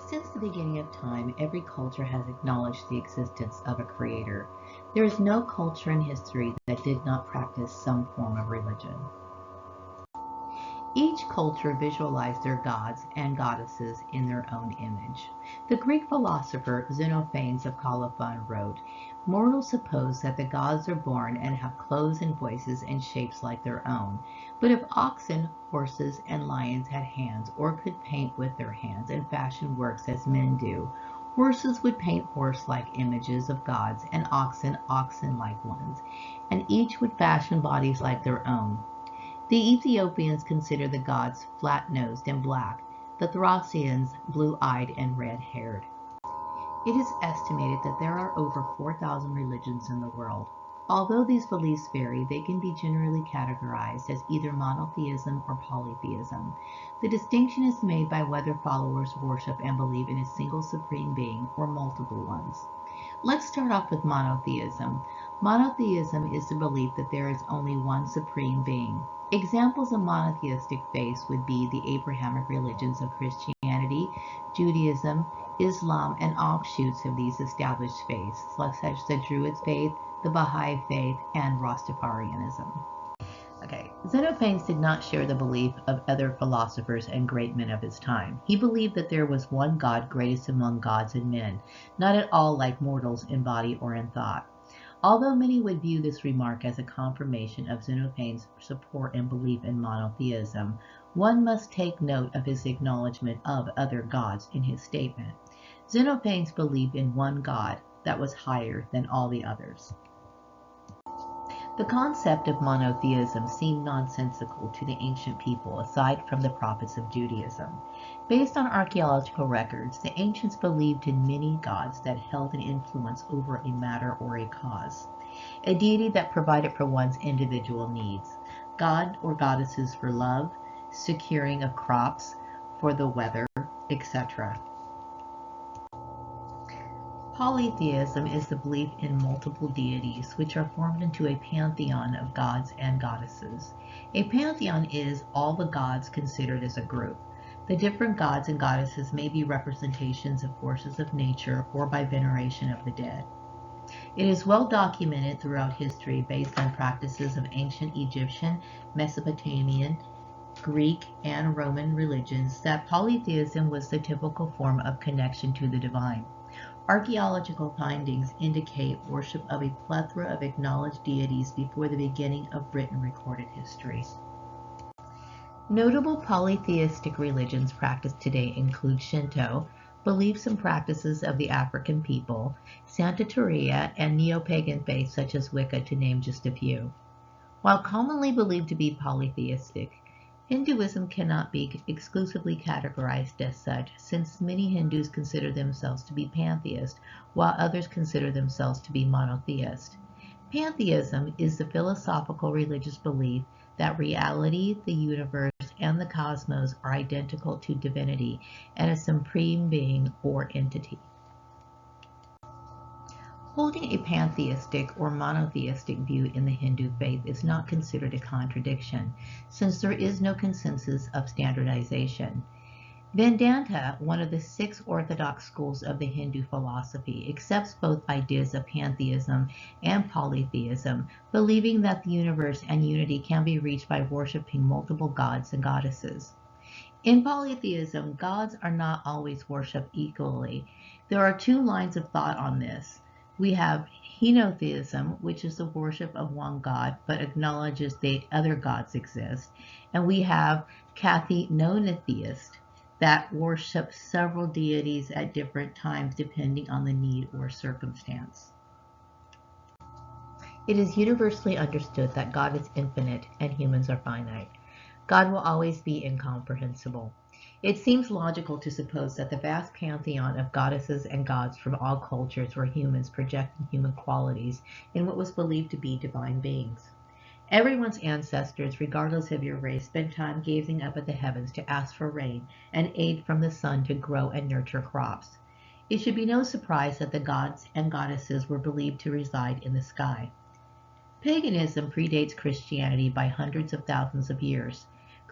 Since the beginning of time, every culture has acknowledged the existence of a creator. There is no culture in history that did not practice some form of religion. Each culture visualized their gods and goddesses in their own image. The Greek philosopher Xenophanes of Colophon wrote, "Mortals suppose that the gods are born and have clothes and voices and shapes like their own. But if oxen, horses, and lions had hands, or could paint with their hands and fashion works as men do, horses would paint horse-like images of gods, and oxen oxen-like ones, and each would fashion bodies like their own. The Ethiopians consider the gods flat-nosed and black, the Thracians blue-eyed and red-haired." It is estimated that there are over 4,000 religions in the world. Although these beliefs vary, they can be generally categorized as either monotheism or polytheism. The distinction is made by whether followers worship and believe in a single supreme being or multiple ones. Let's start off with monotheism. Monotheism is the belief that there is only one supreme being. Examples of monotheistic faiths would be the Abrahamic religions of Christianity, Judaism, Islam, and offshoots of these established faiths, such as the Druid faith, the Baha'i faith, and Rastafarianism. Okay, Xenophanes did not share the belief of other philosophers and great men of his time. He believed that there was one God greatest among gods and men, not at all like mortals in body or in thought. Although many would view this remark as a confirmation of Xenophanes' support and belief in monotheism, one must take note of his acknowledgement of other gods in his statement. Xenophanes believed in one God that was higher than all the others. The concept of monotheism seemed nonsensical to the ancient people, aside from the prophets of Judaism. Based on archaeological records, the ancients believed in many gods that held an influence over a matter or a cause, a deity that provided for one's individual needs, god or goddesses for love, securing of crops, for the weather, etc. Polytheism is the belief in multiple deities, which are formed into a pantheon of gods and goddesses. A pantheon is all the gods considered as a group. The different gods and goddesses may be representations of forces of nature or by veneration of the dead. It is well documented throughout history based on practices of ancient Egyptian, Mesopotamian, Greek, and Roman religions that polytheism was the typical form of connection to the divine. Archaeological findings indicate worship of a plethora of acknowledged deities before the beginning of written recorded history. Notable polytheistic religions practiced today include Shinto, beliefs and practices of the African people, Santeria, and neo-pagan faiths such as Wicca, to name just a few. While commonly believed to be polytheistic, Hinduism cannot be exclusively categorized as such, since many Hindus consider themselves to be pantheist, while others consider themselves to be monotheist. Pantheism is the philosophical religious belief that reality, the universe, and the cosmos are identical to divinity and a supreme being or entity. Holding a pantheistic or monotheistic view in the Hindu faith is not considered a contradiction, since there is no consensus of standardization. Vedanta, one of the 6 orthodox schools of the Hindu philosophy, accepts both ideas of pantheism and polytheism, believing that the universe and unity can be reached by worshiping multiple gods and goddesses. In polytheism, gods are not always worshipped equally. There are 2 lines of thought on this. We have henotheism, which is the worship of one god but acknowledges that other gods exist, and we have kathenotheist, that worship several deities at different times depending on the need or circumstance. It is universally understood that God is infinite and humans are finite. God will always be incomprehensible. It seems logical to suppose that the vast pantheon of goddesses and gods from all cultures were humans projecting human qualities in what was believed to be divine beings. Everyone's ancestors, regardless of your race, spent time gazing up at the heavens to ask for rain and aid from the sun to grow and nurture crops. It should be no surprise that the gods and goddesses were believed to reside in the sky. Paganism predates Christianity by hundreds of thousands of years.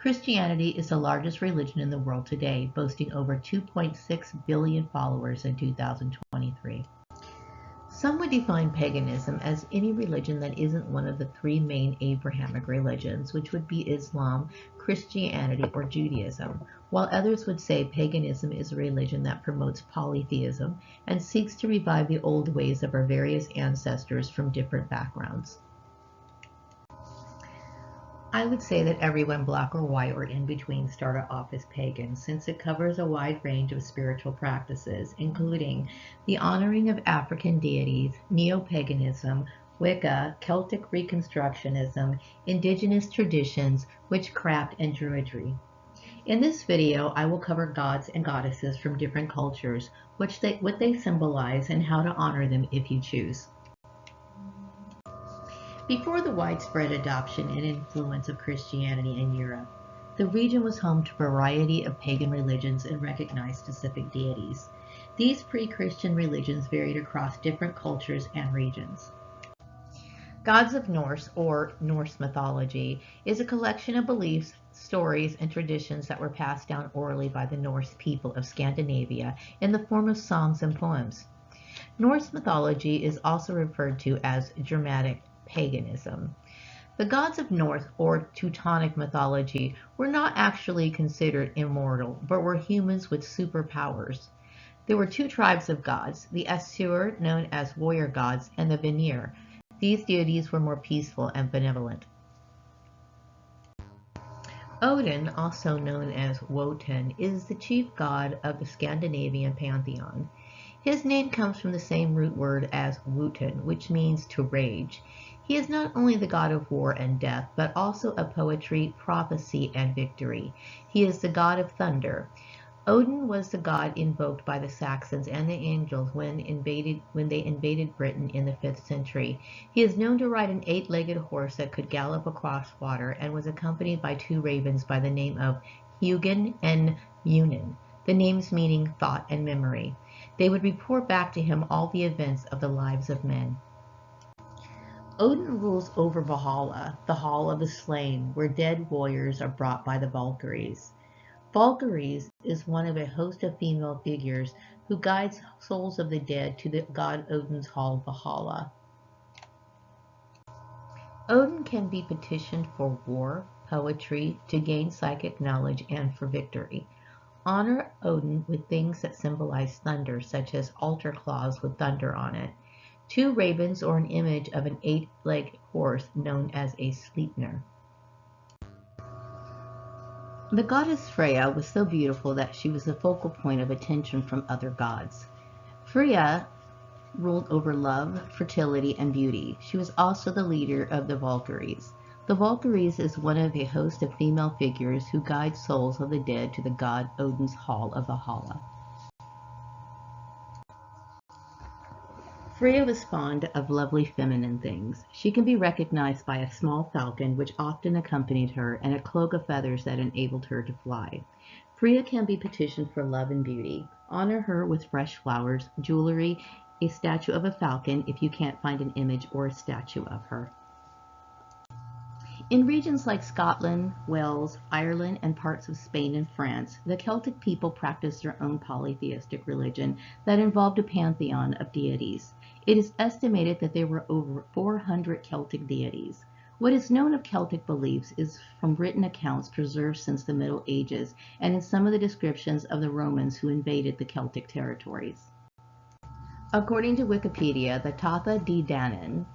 Christianity is the largest religion in the world today, boasting over 2.6 billion followers in 2023. Some would define paganism as any religion that isn't one of the three main Abrahamic religions, which would be Islam, Christianity, or Judaism, while others would say paganism is a religion that promotes polytheism and seeks to revive the old ways of our various ancestors from different backgrounds. I would say that everyone, black or white or in between, started off as pagan, since it covers a wide range of spiritual practices, including the honoring of African deities, neo-paganism, Wicca, Celtic Reconstructionism, indigenous traditions, witchcraft, and druidry. In this video, I will cover gods and goddesses from different cultures, what they symbolize, and how to honor them if you choose. Before the widespread adoption and influence of Christianity in Europe, the region was home to a variety of pagan religions and recognized specific deities. These pre-Christian religions varied across different cultures and regions. Gods of Norse, or Norse mythology, is a collection of beliefs, stories, and traditions that were passed down orally by the Norse people of Scandinavia in the form of songs and poems. Norse mythology is also referred to as Germanic paganism. The gods of Norse or Teutonic mythology were not actually considered immortal, but were humans with superpowers. There were two tribes of gods, the Asur, known as warrior gods, and the Vanir. These deities were more peaceful and benevolent. Odin, also known as Wotan, is the chief god of the Scandinavian pantheon. His name comes from the same root word as Wotan, which means to rage. He is not only the god of war and death, but also of poetry, prophecy, and victory. He is the god of thunder. Odin was the god invoked by the Saxons and the Angles when they invaded Britain in the 5th century. He is known to ride an 8-legged horse that could gallop across water and was accompanied by 2 ravens by the name of Hugin and Munin, the names meaning thought and memory. They would report back to him all the events of the lives of men. Odin rules over Valhalla, the Hall of the Slain, where dead warriors are brought by the Valkyries. Valkyries is one of a host of female figures who guides souls of the dead to the god Odin's Hall, Valhalla. Odin can be petitioned for war, poetry, to gain psychic knowledge, and for victory. Honor Odin with things that symbolize thunder, such as altar cloths with thunder on it, 2 ravens, or an image of an 8-legged horse known as a Sleipnir. The goddess Freya was so beautiful that she was the focal point of attention from other gods. Freya ruled over love, fertility, and beauty. She was also the leader of the Valkyries. The Valkyries is one of a host of female figures who guide souls of the dead to the god Odin's Hall of Valhalla. Freya was fond of lovely feminine things. She can be recognized by a small falcon which often accompanied her and a cloak of feathers that enabled her to fly. Freya can be petitioned for love and beauty. Honor her with fresh flowers, jewelry, a statue of a falcon if you can't find an image or a statue of her. In regions like Scotland, Wales, Ireland, and parts of Spain and France, the Celtic people practiced their own polytheistic religion that involved a pantheon of deities. It is estimated that there were over 400 Celtic deities. What is known of Celtic beliefs is from written accounts preserved since the Middle Ages and in some of the descriptions of the Romans who invaded the Celtic territories. According to Wikipedia, the Tatha Dé Danann,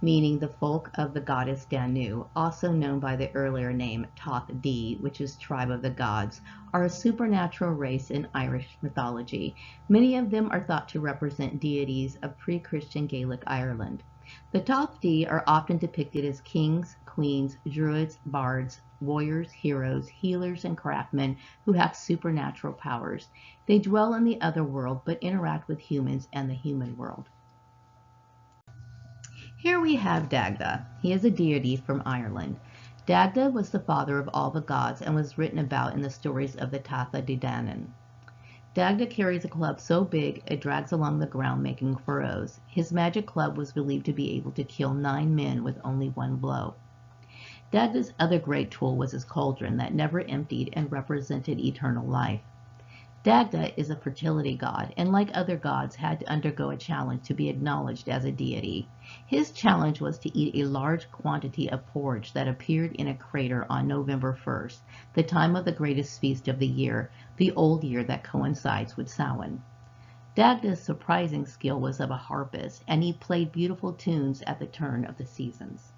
meaning the folk of the goddess Danu, also known by the earlier name Toth Dee, which is tribe of the gods, are a supernatural race in Irish mythology. Many of them are thought to represent deities of pre-Christian Gaelic Ireland. The Toth Dee are often depicted as kings, queens, druids, bards, warriors, heroes, healers, and craftsmen who have supernatural powers. They dwell in the other world but interact with humans and the human world. Here we have Dagda. He is a deity from Ireland. Dagda was the father of all the gods and was written about in the stories of the Tatha Dé Danann. Dagda carries a club so big it drags along the ground making furrows. His magic club was believed to be able to kill 9 men with only 1 blow. Dagda's other great tool was his cauldron that never emptied and represented eternal life. Dagda is a fertility god, and like other gods, had to undergo a challenge to be acknowledged as a deity. His challenge was to eat a large quantity of porridge that appeared in a crater on November 1st, the time of the greatest feast of the year, the old year that coincides with Samhain. Dagda's surprising skill was of a harpist, and he played beautiful tunes at the turn of the seasons.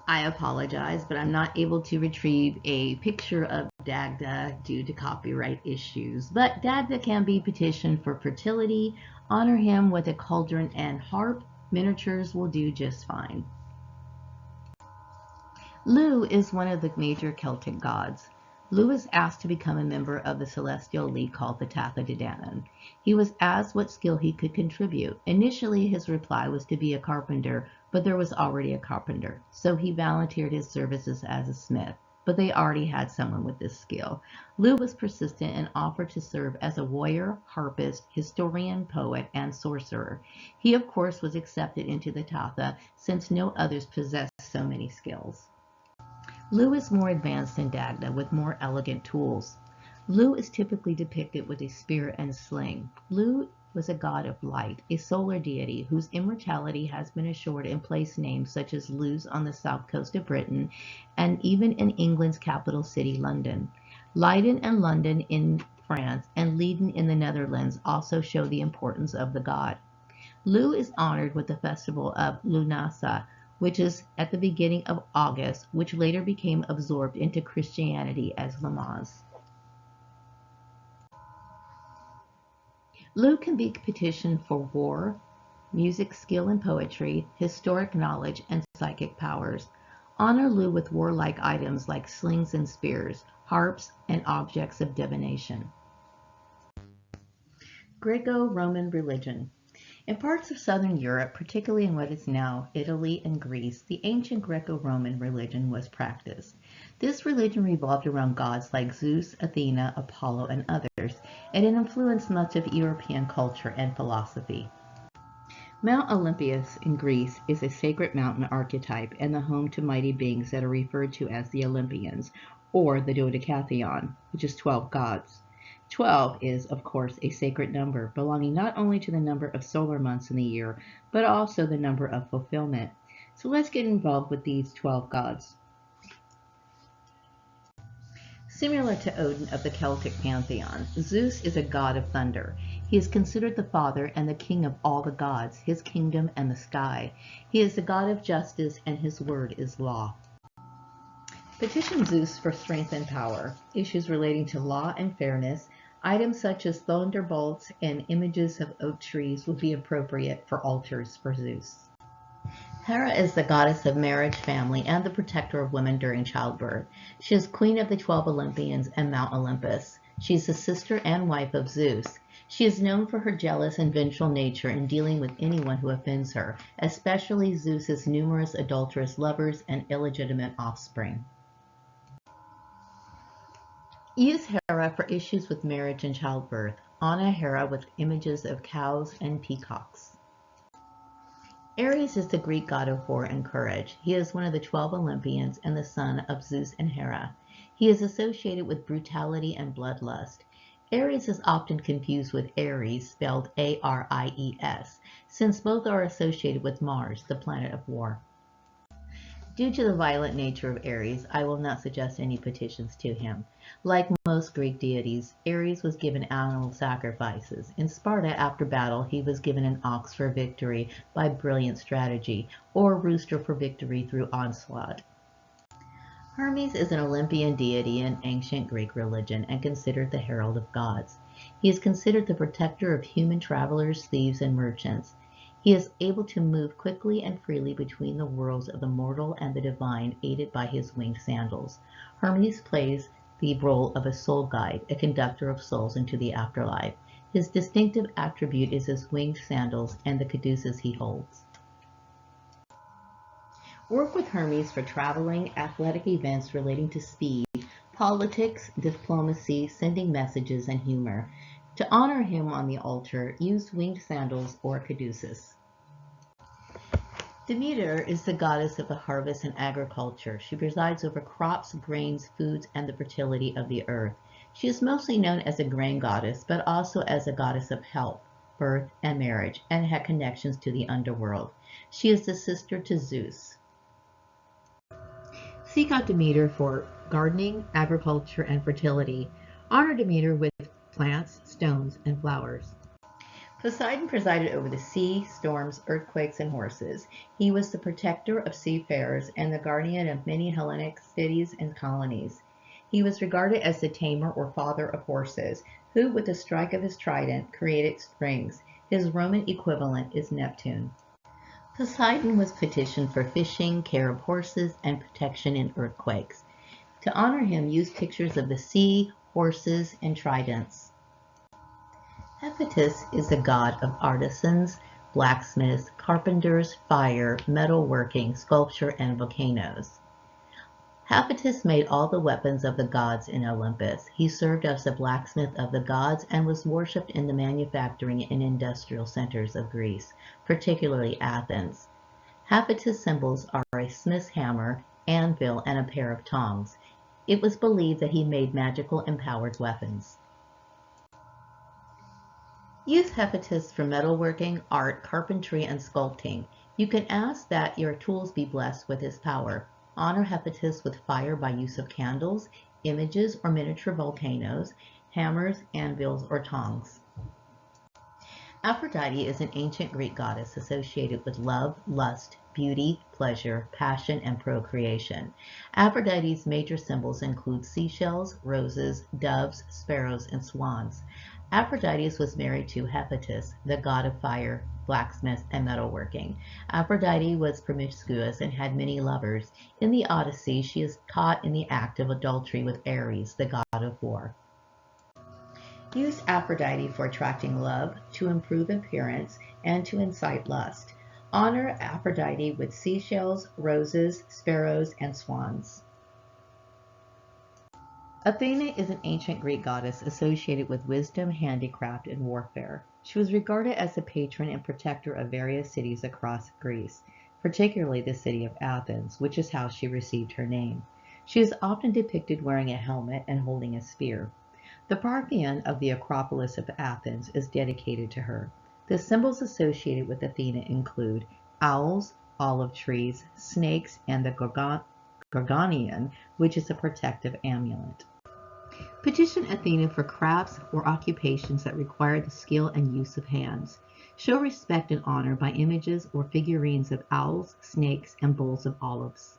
I apologize, but I'm not able to retrieve a picture of Dagda due to copyright issues. But Dagda can be petitioned for fertility. Honor him with a cauldron and harp. Miniatures will do just fine. Lu is one of the major Celtic gods. Lu was asked to become a member of the celestial league called the Tatha De Danann. He was asked what skill he could contribute. Initially, his reply was to be a carpenter, but there was already a carpenter, so he volunteered his services as a smith, but they already had someone with this skill. Lu was persistent and offered to serve as a warrior, harpist, historian, poet, and sorcerer. He, of course, was accepted into the Tatha, since no others possessed so many skills. Lu is more advanced than Dagda, with more elegant tools. Lu is typically depicted with a spear and sling. Lu was a god of light, a solar deity whose immortality has been assured in place names such as Lewes on the south coast of Britain, and even in England's capital city, London. Leiden and London in France and Leiden in the Netherlands also show the importance of the god. Lu is honored with the festival of Lunasa, which is at the beginning of August, which later became absorbed into Christianity as Lamaz. Lu can be petitioned for war, music skill and poetry, historic knowledge, and psychic powers. Honor Lu with warlike items like slings and spears, harps, and objects of divination. Greco-Roman religion. In parts of southern Europe, particularly in what is now Italy and Greece, the ancient Greco-Roman religion was practiced. This religion revolved around gods like Zeus, Athena, Apollo, and others, and it influenced much of European culture and philosophy. Mount Olympus in Greece is a sacred mountain archetype and the home to mighty beings that are referred to as the Olympians, or the Dodecatheon, which is 12 gods. 12 is, of course, a sacred number, belonging not only to the number of solar months in the year, but also the number of fulfillment. So let's get involved with these 12 gods. Similar to Odin of the Celtic pantheon, Zeus is a god of thunder. He is considered the father and the king of all the gods, his kingdom and the sky. He is the god of justice, and his word is law. Petition Zeus for strength and power. Issues relating to law and fairness, items such as thunderbolts and images of oak trees would be appropriate for altars for Zeus. Hera is the goddess of marriage, family, and the protector of women during childbirth. She is queen of the 12 Olympians and Mount Olympus. She is the sister and wife of Zeus. She is known for her jealous and vengeful nature in dealing with anyone who offends her, especially Zeus's numerous adulterous lovers and illegitimate offspring. Use Hera for issues with marriage and childbirth. Honor Hera with images of cows and peacocks. Ares is the Greek god of war and courage. He is one of the 12 Olympians and the son of Zeus and Hera. He is associated with brutality and bloodlust. Ares is often confused with Ares, spelled A-R-I-E-S, since both are associated with Mars, the planet of war. Due to the violent nature of Ares, I will not suggest any petitions to him. Like most Greek deities, Ares was given animal sacrifices. In Sparta, after battle, he was given an ox for victory by brilliant strategy, or a rooster for victory through onslaught. Hermes is an Olympian deity in ancient Greek religion and considered the herald of gods. He is considered the protector of human travelers, thieves, and merchants. He is able to move quickly and freely between the worlds of the mortal and the divine, aided by his winged sandals. Hermes plays the role of a soul guide, a conductor of souls into the afterlife. His distinctive attribute is his winged sandals and the caduceus he holds. Work with Hermes for traveling, athletic events relating to speed, politics, diplomacy, sending messages, and humor. To honor him on the altar, use winged sandals or caduceus. Demeter is the goddess of the harvest and agriculture. She presides over crops, grains, foods, and the fertility of the earth. She is mostly known as a grain goddess, but also as a goddess of health, birth, and marriage, and had connections to the underworld. She is the sister to Zeus. Seek out Demeter for gardening, agriculture, and fertility. Honor Demeter with plants, stones, and flowers. Poseidon presided over the sea, storms, earthquakes, and horses. He was the protector of seafarers and the guardian of many Hellenic cities and colonies. He was regarded as the tamer or father of horses, who, with the strike of his trident, created springs. His Roman equivalent is Neptune. Poseidon was petitioned for fishing, care of horses, and protection in earthquakes. To honor him, use pictures of the sea, horses, and tridents. Hephaestus is the god of artisans, blacksmiths, carpenters, fire, metalworking, sculpture, and volcanoes. Hephaestus made all the weapons of the gods in Olympus. He served as the blacksmith of the gods and was worshipped in the manufacturing and industrial centers of Greece, particularly Athens. Hephaestus' symbols are a smith's hammer, anvil, and a pair of tongs. It was believed that he made magical empowered weapons. Use Hephaestus for metalworking, art, carpentry, and sculpting. You can ask that your tools be blessed with his power. Honor Hephaestus with fire by use of candles, images, or miniature volcanoes, hammers, anvils, or tongs. Aphrodite is an ancient Greek goddess associated with love, lust, beauty, pleasure, passion, and procreation. Aphrodite's major symbols include seashells, roses, doves, sparrows, and swans. Aphrodite was married to Hephaestus, the god of fire, blacksmiths, and metalworking. Aphrodite was promiscuous and had many lovers. In the Odyssey, she is caught in the act of adultery with Ares, the god of war. Use Aphrodite for attracting love, to improve appearance, and to incite lust. Honor Aphrodite with seashells, roses, sparrows, and swans. Athena is an ancient Greek goddess associated with wisdom, handicraft, and warfare. She was regarded as the patron and protector of various cities across Greece, particularly the city of Athens, which is how she received her name. She is often depicted wearing a helmet and holding a spear. The Parthenon of the Acropolis of Athens is dedicated to her. The symbols associated with Athena include owls, olive trees, snakes, and the gorgonian, which is a protective amulet. Petition Athena for crafts or occupations that require the skill and use of hands. Show respect and honor by images or figurines of owls, snakes, and bowls of olives.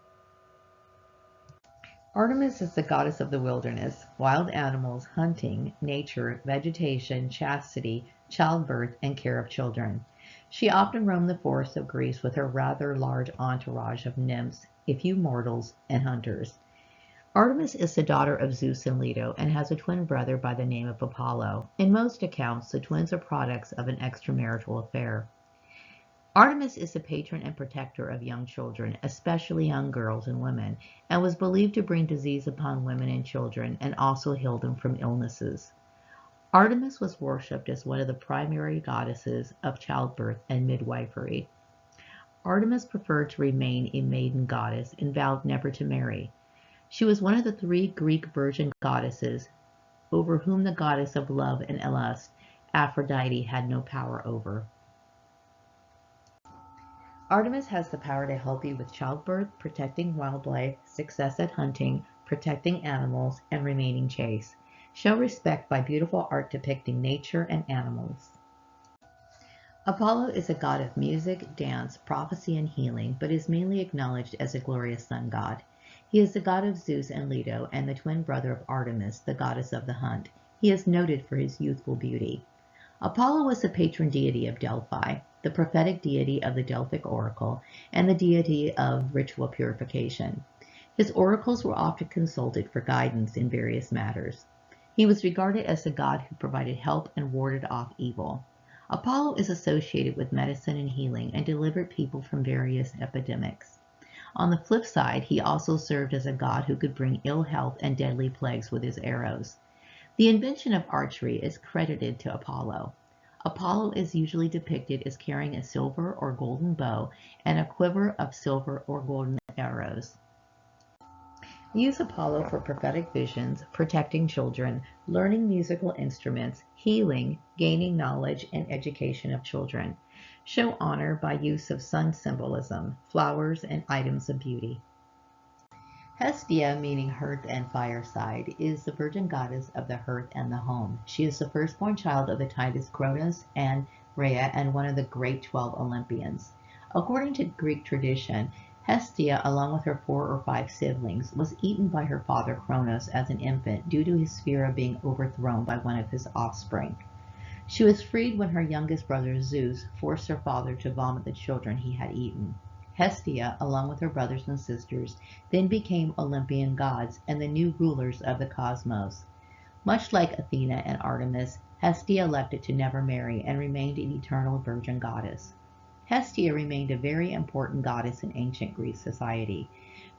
Artemis is the goddess of the wilderness, wild animals, hunting, nature, vegetation, chastity, childbirth, and care of children. She often roamed the forests of Greece with her rather large entourage of nymphs, a few mortals, and hunters. Artemis is the daughter of Zeus and Leto and has a twin brother by the name of Apollo. In most accounts, the twins are products of an extramarital affair. Artemis is the patron and protector of young children, especially young girls and women, and was believed to bring disease upon women and children and also heal them from illnesses. Artemis was worshipped as one of the primary goddesses of childbirth and midwifery. Artemis preferred to remain a maiden goddess and vowed never to marry. She was one of the three Greek virgin goddesses over whom the goddess of love and lust, Aphrodite, had no power over. Artemis has the power to help you with childbirth, protecting wildlife, success at hunting, protecting animals, and remaining chaste. Show respect by beautiful art depicting nature and animals. Apollo is a god of music, dance, prophecy, and healing, but is mainly acknowledged as a glorious sun god. He is the god of Zeus and Leto and the twin brother of Artemis, the goddess of the hunt. He is noted for his youthful beauty. Apollo was the patron deity of Delphi, the prophetic deity of the Delphic oracle, and the deity of ritual purification. His oracles were often consulted for guidance in various matters. He was regarded as the god who provided help and warded off evil. Apollo is associated with medicine and healing and delivered people from various epidemics. On the flip side, he also served as a god who could bring ill health and deadly plagues with his arrows. The invention of archery is credited to Apollo. Apollo is usually depicted as carrying a silver or golden bow and a quiver of silver or golden arrows. Use Apollo for prophetic visions, protecting children, learning musical instruments, healing, gaining knowledge, and education of children. Show honor by use of sun symbolism, flowers, and items of beauty. Hestia, meaning hearth and fireside, is the virgin goddess of the hearth and the home. She is the firstborn child of the Titus Cronus and Rhea and one of the great 12 Olympians. According to Greek tradition, Hestia, along with her 4 or 5 siblings, was eaten by her father Cronos as an infant due to his fear of being overthrown by one of his offspring. She was freed when her youngest brother Zeus forced her father to vomit the children he had eaten. Hestia, along with her brothers and sisters, then became Olympian gods and the new rulers of the cosmos. Much like Athena and Artemis, Hestia elected to never marry and remained an eternal virgin goddess. Hestia remained a very important goddess in ancient Greek society.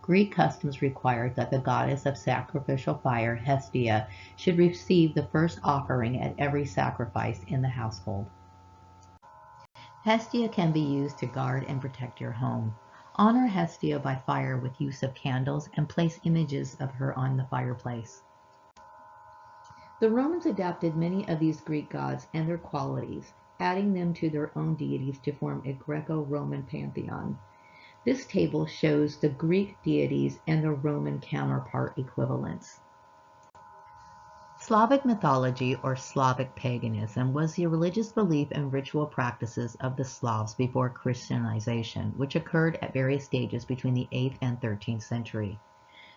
Greek customs required that the goddess of sacrificial fire, Hestia, should receive the first offering at every sacrifice in the household. Hestia can be used to guard and protect your home. Honor Hestia by fire with use of candles and place images of her on the fireplace. The Romans adapted many of these Greek gods and their qualities, adding them to their own deities to form a Greco-Roman pantheon. This table shows the Greek deities and their Roman counterpart equivalents. Slavic mythology, or Slavic paganism, was the religious belief and ritual practices of the Slavs before Christianization, which occurred at various stages between the 8th and 13th century.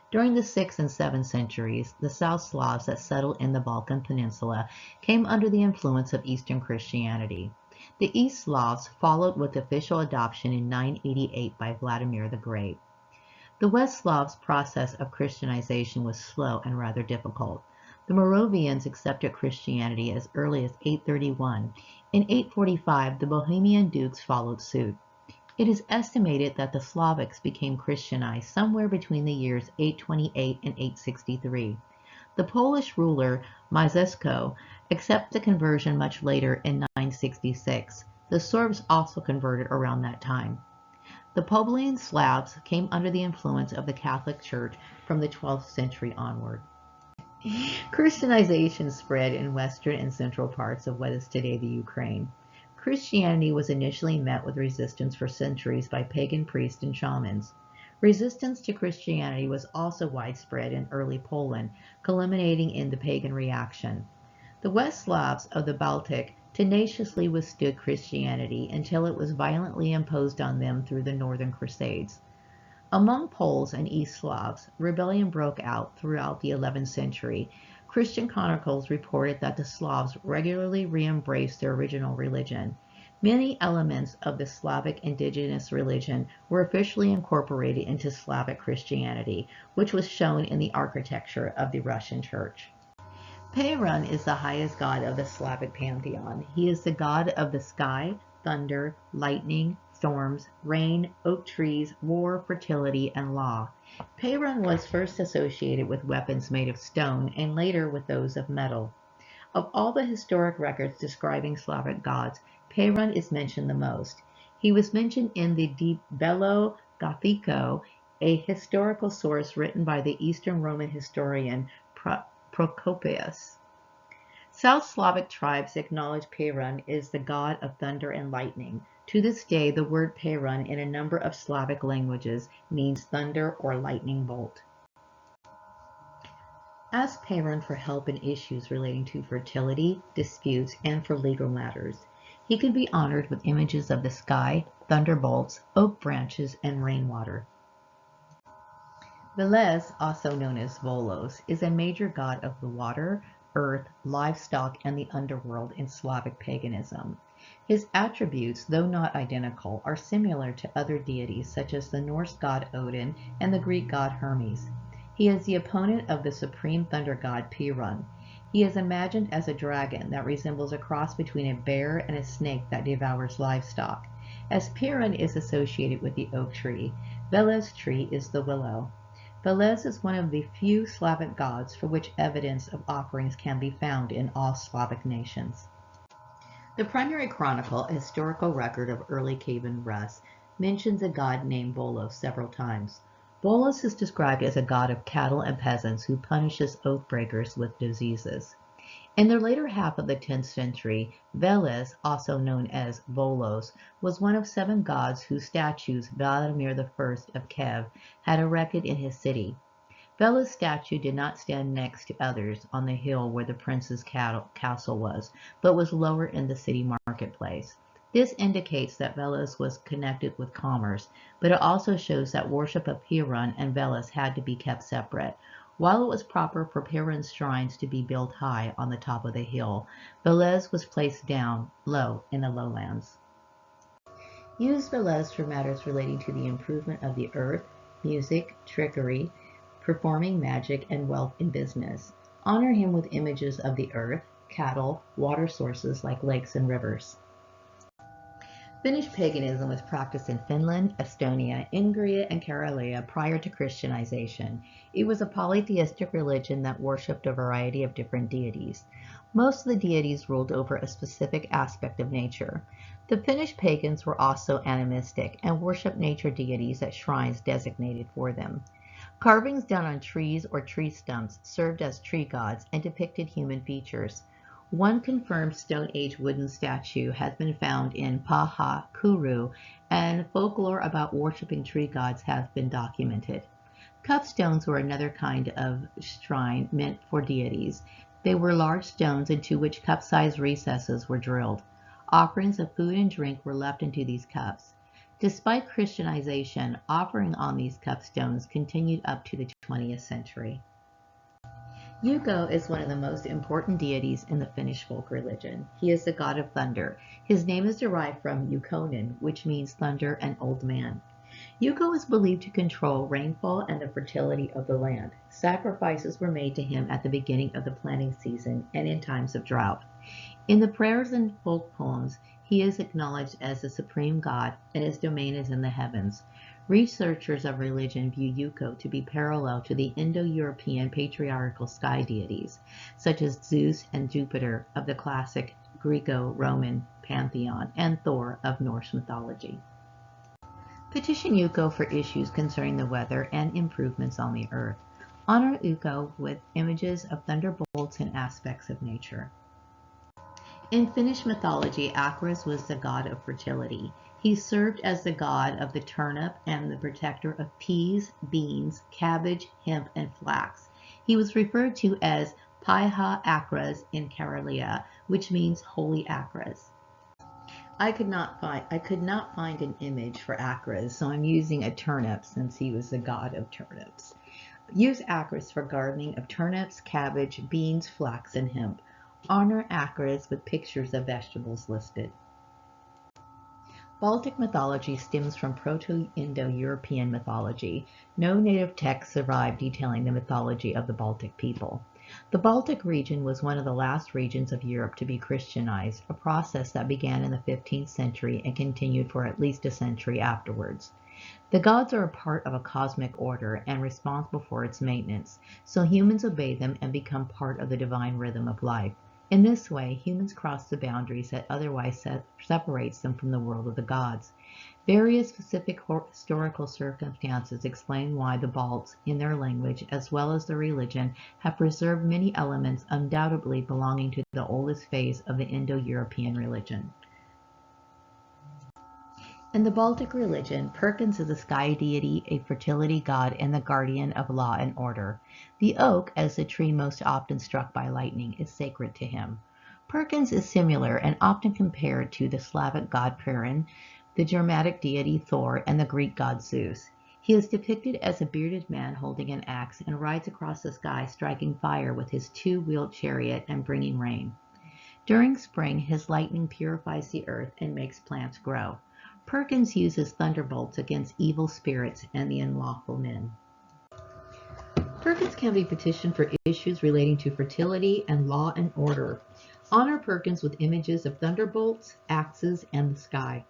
During the 6th and 7th centuries, the South Slavs that settled in the Balkan Peninsula came under the influence of Eastern Christianity. The East Slavs followed with official adoption in 988 by Vladimir the Great. The West Slavs' process of Christianization was slow and rather difficult. The Moravians accepted Christianity as early as 831. In 845, the Bohemian dukes followed suit. It is estimated that the Slavics became Christianized somewhere between the years 828 and 863. The Polish ruler Mieszko accepted the conversion much later in 966. The Serbs also converted around that time. The Polish Slavs came under the influence of the Catholic Church from the 12th century onward. Christianization spread in western and central parts of what is today the Ukraine. Christianity was initially met with resistance for centuries by pagan priests and shamans. Resistance to Christianity was also widespread in early Poland, culminating in the pagan reaction. The West Slavs of the Baltic tenaciously withstood Christianity until it was violently imposed on them through the Northern Crusades. Among Poles and East Slavs, rebellion broke out throughout the 11th century. Christian chronicles reported that the Slavs regularly re-embraced their original religion. Many elements of the Slavic indigenous religion were officially incorporated into Slavic Christianity, which was shown in the architecture of the Russian Church. Perun is the highest god of the Slavic pantheon. He is the god of the sky, thunder, lightning, storms, rain, oak trees, war, fertility, and law. Perun was first associated with weapons made of stone and later with those of metal. Of all the historic records describing Slavic gods, Perun is mentioned the most. He was mentioned in the De Bello Gothico, a historical source written by the Eastern Roman historian Procopius. South Slavic tribes acknowledge Perun as the god of thunder and lightning. To this day, the word Perun in a number of Slavic languages means thunder or lightning bolt. Ask Perun for help in issues relating to fertility, disputes, and for legal matters. He can be honored with images of the sky, thunderbolts, oak branches, and rainwater. Velez, also known as Volos, is a major god of the water, earth, livestock, and the underworld in Slavic paganism. His attributes, though not identical, are similar to other deities such as the Norse god Odin and the Greek god Hermes. He is the opponent of the supreme thunder god Perun. He is imagined as a dragon that resembles a cross between a bear and a snake that devours livestock. As Perun is associated with the oak tree, Velez tree is the willow. Velez is one of the few Slavic gods for which evidence of offerings can be found in all Slavic nations. The primary chronicle, a historical record of early Cavan Rus, mentions a god named Bolos several times. Bolos is described as a god of cattle and peasants who punishes oath breakers with diseases. In the later half of the 10th century, Veles, also known as Volos, was one of 7 gods whose statues Vladimir I of Kiev had erected in his city. Veles' statue did not stand next to others on the hill where the prince's castle was, but was lower in the city marketplace. This indicates that Veles was connected with commerce, but it also shows that worship of Piran and Veles had to be kept separate. While it was proper for Piran's shrines to be built high on the top of the hill, Veles was placed down low in the lowlands. Use Veles for matters relating to the improvement of the earth, music, trickery, performing magic, and wealth in business. Honor him with images of the earth, cattle, water sources like lakes and rivers. Finnish paganism was practiced in Finland, Estonia, Ingria, and Karelia prior to Christianization. It was a polytheistic religion that worshipped a variety of different deities. Most of the deities ruled over a specific aspect of nature. The Finnish pagans were also animistic and worshipped nature deities at shrines designated for them. Carvings done on trees or tree stumps served as tree gods and depicted human features. One confirmed Stone Age wooden statue has been found in Paha Kuru, and folklore about worshipping tree gods has been documented. Cup stones were another kind of shrine meant for deities. They were large stones into which cup-sized recesses were drilled. Offerings of food and drink were left into these cups. Despite Christianization, offering on these cup stones continued up to the 20th century. Ukko is one of the most important deities in the Finnish folk religion. He is the god of thunder. His name is derived from Ukkonen, which means thunder and old man. Ukko is believed to control rainfall and the fertility of the land. Sacrifices were made to him at the beginning of the planting season and in times of drought. In the prayers and folk poems, he is acknowledged as the supreme god, and his domain is in the heavens. Researchers of religion view Ukko to be parallel to the Indo-European patriarchal sky deities, such as Zeus and Jupiter of the classic Greco-Roman pantheon, and Thor of Norse mythology. Petition Ukko for issues concerning the weather and improvements on the earth. Honor Ukko with images of thunderbolts and aspects of nature. In Finnish mythology, Akras was the god of fertility. He served as the god of the turnip and the protector of peas, beans, cabbage, hemp, and flax. He was referred to as Pyhä Akras in Karelia, which means holy Akras. I could not find an image for Akras, so I'm using a turnip since he was the god of turnips. Use Akras for gardening of turnips, cabbage, beans, flax, and hemp. Honor Akras with pictures of vegetables listed. Baltic mythology stems from Proto-Indo-European mythology. No native texts survive detailing the mythology of the Baltic people. The Baltic region was one of the last regions of Europe to be Christianized, a process that began in the 15th century and continued for at least a century afterwards. The gods are a part of a cosmic order and responsible for its maintenance, so humans obey them and become part of the divine rhythm of life. In this way, humans cross the boundaries that otherwise separates them from the world of the gods. Various specific historical circumstances explain why the Balts, in their language as well as their religion, have preserved many elements undoubtedly belonging to the oldest phase of the Indo-European religion. In the Baltic religion, Perkins is a sky deity, a fertility god, and the guardian of law and order. The oak, as the tree most often struck by lightning, is sacred to him. Perkins is similar and often compared to the Slavic god Piran, the Germanic deity Thor, and the Greek god Zeus. He is depicted as a bearded man holding an axe and rides across the sky striking fire with his 2-wheeled chariot and bringing rain. During spring, his lightning purifies the earth and makes plants grow. Perkins uses thunderbolts against evil spirits and the unlawful men. Perkins can be petitioned for issues relating to fertility and law and order. Honor Perkins with images of thunderbolts, axes, and the sky.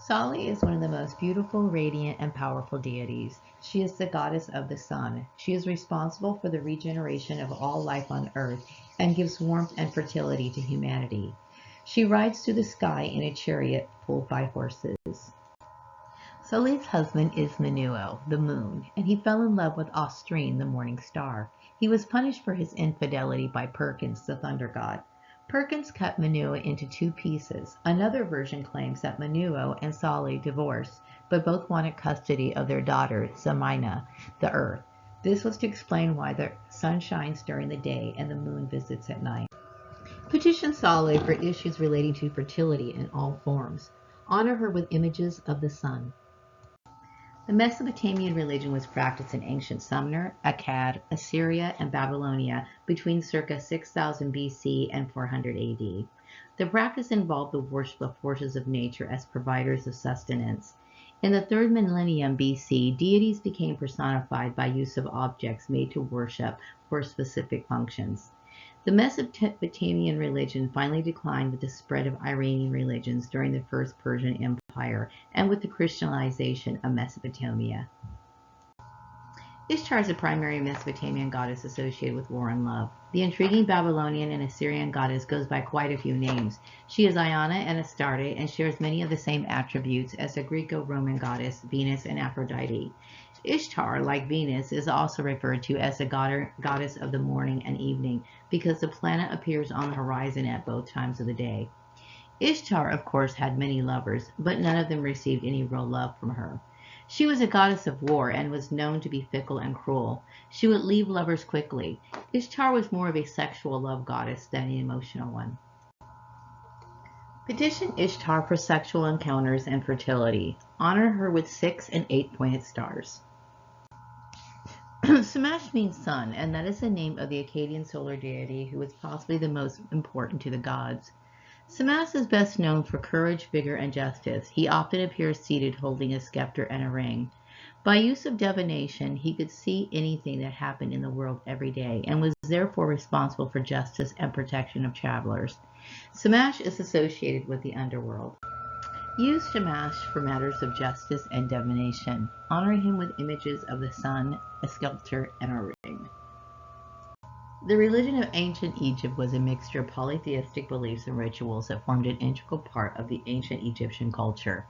Sali is one of the most beautiful, radiant, and powerful deities. She is the goddess of the sun. She is responsible for the regeneration of all life on earth and gives warmth and fertility to humanity. She rides through the sky in a chariot pulled by horses. Soleil's husband is Menuo, the moon, and he fell in love with Austrine, the morning star. He was punished for his infidelity by Perkins, the thunder god. Perkins cut Menuo into two pieces. Another version claims that Menuo and Soleil divorced, but both wanted custody of their daughter, Samina, the earth. This was to explain why the sun shines during the day and the moon visits at night. Petition Soleil for issues relating to fertility in all forms. Honor her with images of the sun. The Mesopotamian religion was practiced in ancient Sumer, Akkad, Assyria, and Babylonia between circa 6000 BC and 400 AD. The practice involved the worship of forces of nature as providers of sustenance. In the 3rd millennium BC, deities became personified by use of objects made to worship for specific functions. The Mesopotamian religion finally declined with the spread of Iranian religions during the First Persian Empire and with the Christianization of Mesopotamia. Ishtar is a primary Mesopotamian goddess associated with war and love. The intriguing Babylonian and Assyrian goddess goes by quite a few names. She is Iona and Astarte and shares many of the same attributes as the Greco-Roman goddess Venus and Aphrodite. Ishtar, like Venus, is also referred to as the goddess of the morning and evening because the planet appears on the horizon at both times of the day. Ishtar, of course, had many lovers, but none of them received any real love from her. She was a goddess of war and was known to be fickle and cruel. She would leave lovers quickly. Ishtar was more of a sexual love goddess than an emotional one. Petition Ishtar for sexual encounters and fertility. Honor her with 6 and 8-pointed stars. Shamash means sun, and that is the name of the Akkadian solar deity who was possibly the most important to the gods. Shamash is best known for courage, vigor, and justice. He often appears seated holding a scepter and a ring. By use of divination, he could see anything that happened in the world every day and was therefore responsible for justice and protection of travelers. Shamash is associated with the underworld. Use Shamash for matters of justice and divination. Honor him with images of the sun, a scepter, and a ring. The religion of ancient Egypt was a mixture of polytheistic beliefs and rituals that formed an integral part of the ancient Egyptian culture.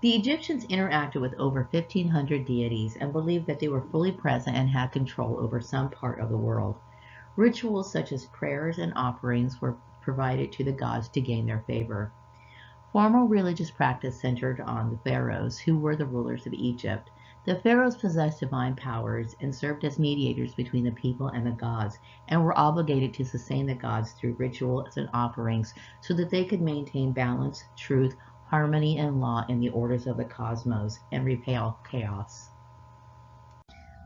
The Egyptians interacted with over 1,500 deities and believed that they were fully present and had control over some part of the world. Rituals such as prayers and offerings were provided to the gods to gain their favor. Formal religious practice centered on the pharaohs, who were the rulers of Egypt. The pharaohs possessed divine powers and served as mediators between the people and the gods, and were obligated to sustain the gods through rituals and offerings so that they could maintain balance, truth, harmony, and law in the orders of the cosmos and repel chaos.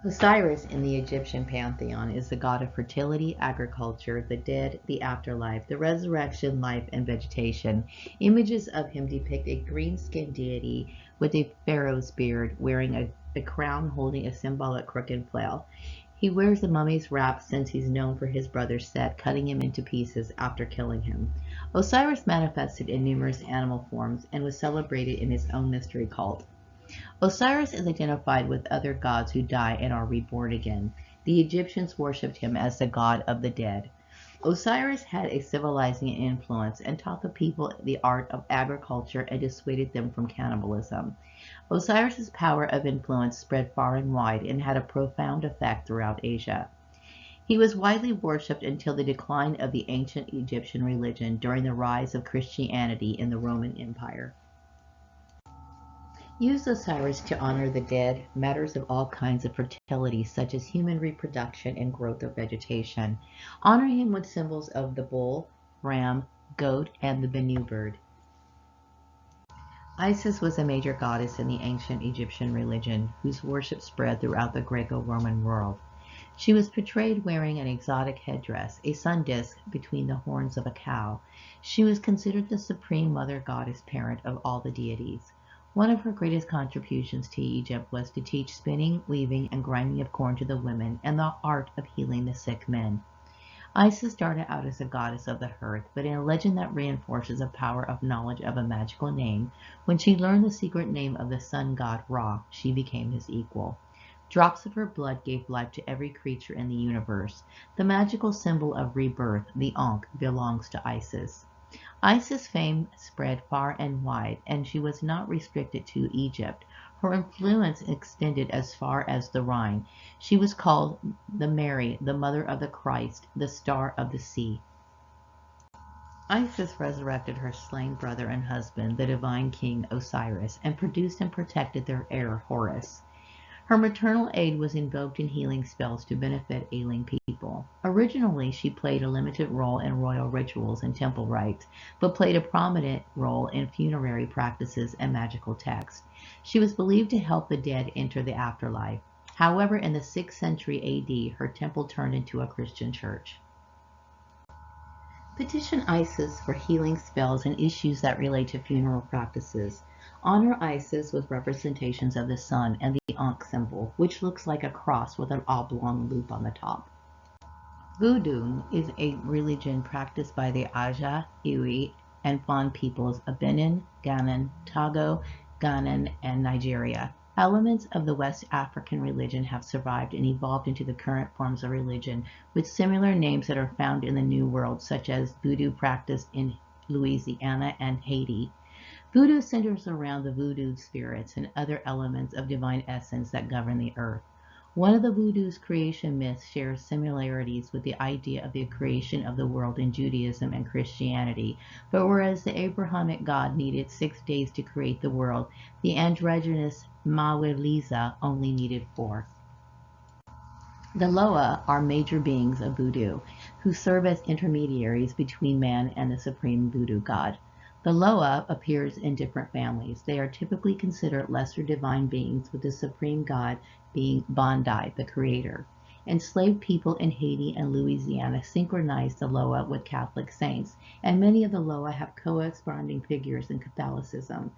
Osiris in the Egyptian pantheon is the god of fertility, agriculture, the dead, the afterlife, the resurrection, life, and vegetation. Images of him depict a green-skinned deity with a pharaoh's beard, wearing a crown holding a symbolic crooked flail. He wears the mummy's wrap since he's known for his brother Set cutting him into pieces after killing him. Osiris manifested in numerous animal forms and was celebrated in his own mystery cult. Osiris is identified with other gods who die and are reborn again. The Egyptians worshipped him as the god of the dead. Osiris had a civilizing influence and taught the people the art of agriculture and dissuaded them from cannibalism. Osiris's power of influence spread far and wide and had a profound effect throughout Asia. He was widely worshipped until the decline of the ancient Egyptian religion during the rise of Christianity in the Roman Empire. Use Osiris to honor the dead, matters of all kinds of fertility such as human reproduction and growth of vegetation. Honor him with symbols of the bull, ram, goat, and the Bennu bird. Isis was a major goddess in the ancient Egyptian religion, whose worship spread throughout the Greco-Roman world. She was portrayed wearing an exotic headdress, a sun disk between the horns of a cow. She was considered the supreme mother goddess parent of all the deities. One of her greatest contributions to Egypt was to teach spinning, weaving, and grinding of corn to the women and the art of healing the sick men. Isis started out as a goddess of the hearth, but in a legend that reinforces the power of knowledge of a magical name, when she learned the secret name of the sun god Ra, she became his equal. Drops of her blood gave life to every creature in the universe. The magical symbol of rebirth, the Ankh, belongs to Isis. Isis' fame spread far and wide, and she was not restricted to Egypt. Her influence extended as far as the Rhine. She was called the Mary, the mother of the Christ, the star of the sea. Isis resurrected her slain brother and husband, the divine king Osiris, and produced and protected their heir Horus. Her maternal aid was invoked in healing spells to benefit ailing people. Originally, she played a limited role in royal rituals and temple rites, but played a prominent role in funerary practices and magical texts. She was believed to help the dead enter the afterlife. However, in the 6th century AD, her temple turned into a Christian church. Petition Isis for healing spells and issues that relate to funeral practices. Honor Isis with representations of the sun and the Ankh symbol, which looks like a cross with an oblong loop on the top. Voodoo is a religion practiced by the Aja, Iwi, and Fon peoples of Benin, Ghana, Togo, Ghana, and Nigeria. Elements of the West African religion have survived and evolved into the current forms of religion, with similar names that are found in the New World, such as voodoo practiced in Louisiana and Haiti. Voodoo centers around the voodoo spirits and other elements of divine essence that govern the earth. One of the voodoo's creation myths shares similarities with the idea of the creation of the world in Judaism and Christianity, but whereas the Abrahamic God needed 6 days to create the world, the androgynous Maweliza only needed 4. The Loa are major beings of voodoo, who serve as intermediaries between man and the supreme voodoo god. The Loa appears in different families. They are typically considered lesser divine beings, with the supreme god being Bondi, the creator. Enslaved people in Haiti and Louisiana synchronized the Loa with Catholic saints, and many of the Loa have corresponding figures in Catholicism.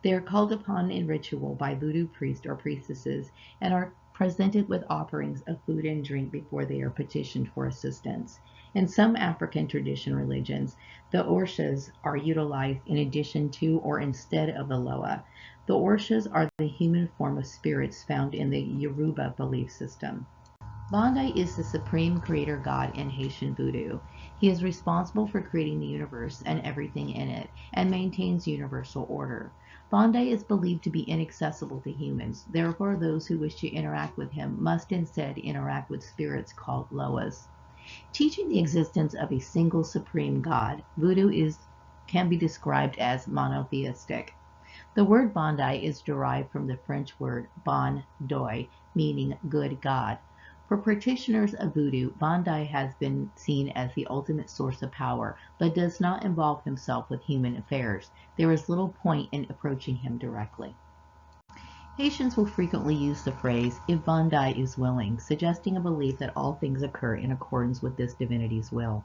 They are called upon in ritual by voodoo priests or priestesses and are presented with offerings of food and drink before they are petitioned for assistance. In some African tradition religions, the Orishas are utilized in addition to or instead of the Loa. The Orishas are the human form of spirits found in the Yoruba belief system. Bondi is the supreme creator god in Haitian voodoo. He is responsible for creating the universe and everything in it, and maintains universal order. Bondi is believed to be inaccessible to humans, therefore those who wish to interact with him must instead interact with spirits called Loas. Teaching the existence of a single supreme god, voodoo can be described as monotheistic. The word Bondi is derived from the French word bon Dieu, meaning good God. For practitioners of voodoo, Bondi has been seen as the ultimate source of power, but does not involve himself with human affairs. There is little point in approaching him directly. Haitians will frequently use the phrase, if Bondi is willing, suggesting a belief that all things occur in accordance with this divinity's will.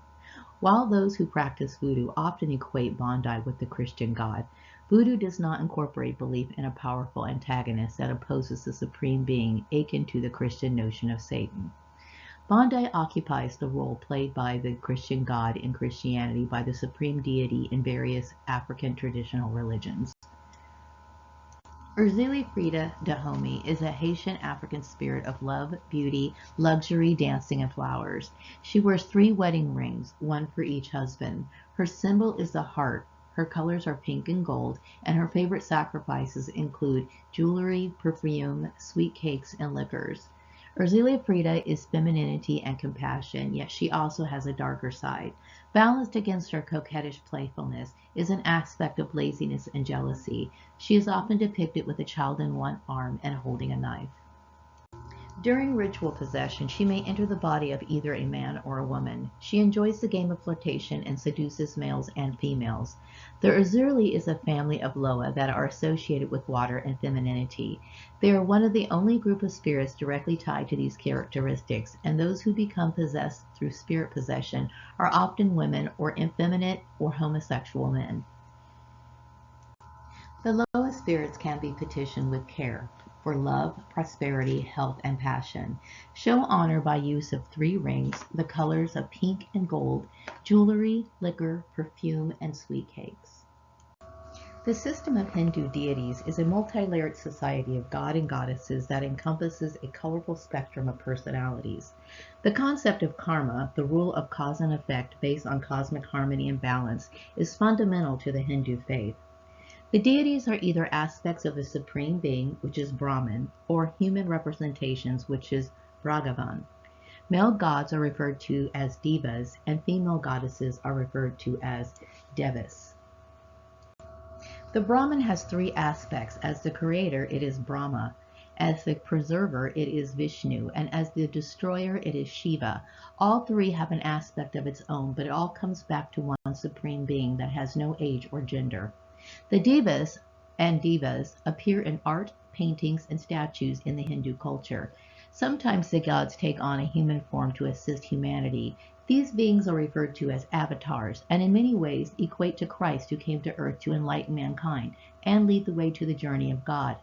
While those who practice voodoo often equate Bondi with the Christian God, voodoo does not incorporate belief in a powerful antagonist that opposes the supreme being, akin to the Christian notion of Satan. Bondi occupies the role played by the Christian God in Christianity by the supreme deity in various African traditional religions. Urzili Frida Dahomey is a Haitian African spirit of love, beauty, luxury, dancing, and flowers. She wears 3 wedding rings, 1 for each husband. Her symbol is the heart. Her colors are pink and gold, and her favorite sacrifices include jewelry, perfume, sweet cakes, and liquors. Urzili Frida is femininity and compassion, yet she also has a darker side. Balanced against her coquettish playfulness is an aspect of laziness and jealousy. She is often depicted with a child in one arm and holding a knife. During ritual possession, she may enter the body of either a man or a woman. She enjoys the game of flirtation and seduces males and females. The Urzili is a family of Loa that are associated with water and femininity. They are one of the only group of spirits directly tied to these characteristics, and those who become possessed through spirit possession are often women or effeminate or homosexual men. The Loa spirits can be petitioned with care for love, prosperity, health, and passion. Show honor by use of 3 rings, the colors of pink and gold, jewelry, liquor, perfume, and sweet cakes. The system of Hindu deities is a multi-layered society of god and goddesses that encompasses a colorful spectrum of personalities. The concept of karma, the rule of cause and effect based on cosmic harmony and balance, is fundamental to the Hindu faith. The deities are either aspects of the Supreme Being, which is Brahman, or human representations, which is Bhagavan. Male gods are referred to as devas, and female goddesses are referred to as devas. The Brahman has three aspects. As the creator, it is Brahma. As the preserver, it is Vishnu. And as the destroyer, it is Shiva. All three have an aspect of its own, but it all comes back to one supreme being that has no age or gender. The devas and divas appear in art, paintings, and statues in the Hindu culture. Sometimes the gods take on a human form to assist humanity. These beings are referred to as avatars, and in many ways equate to Christ, who came to earth to enlighten mankind and lead the way to the journey of God.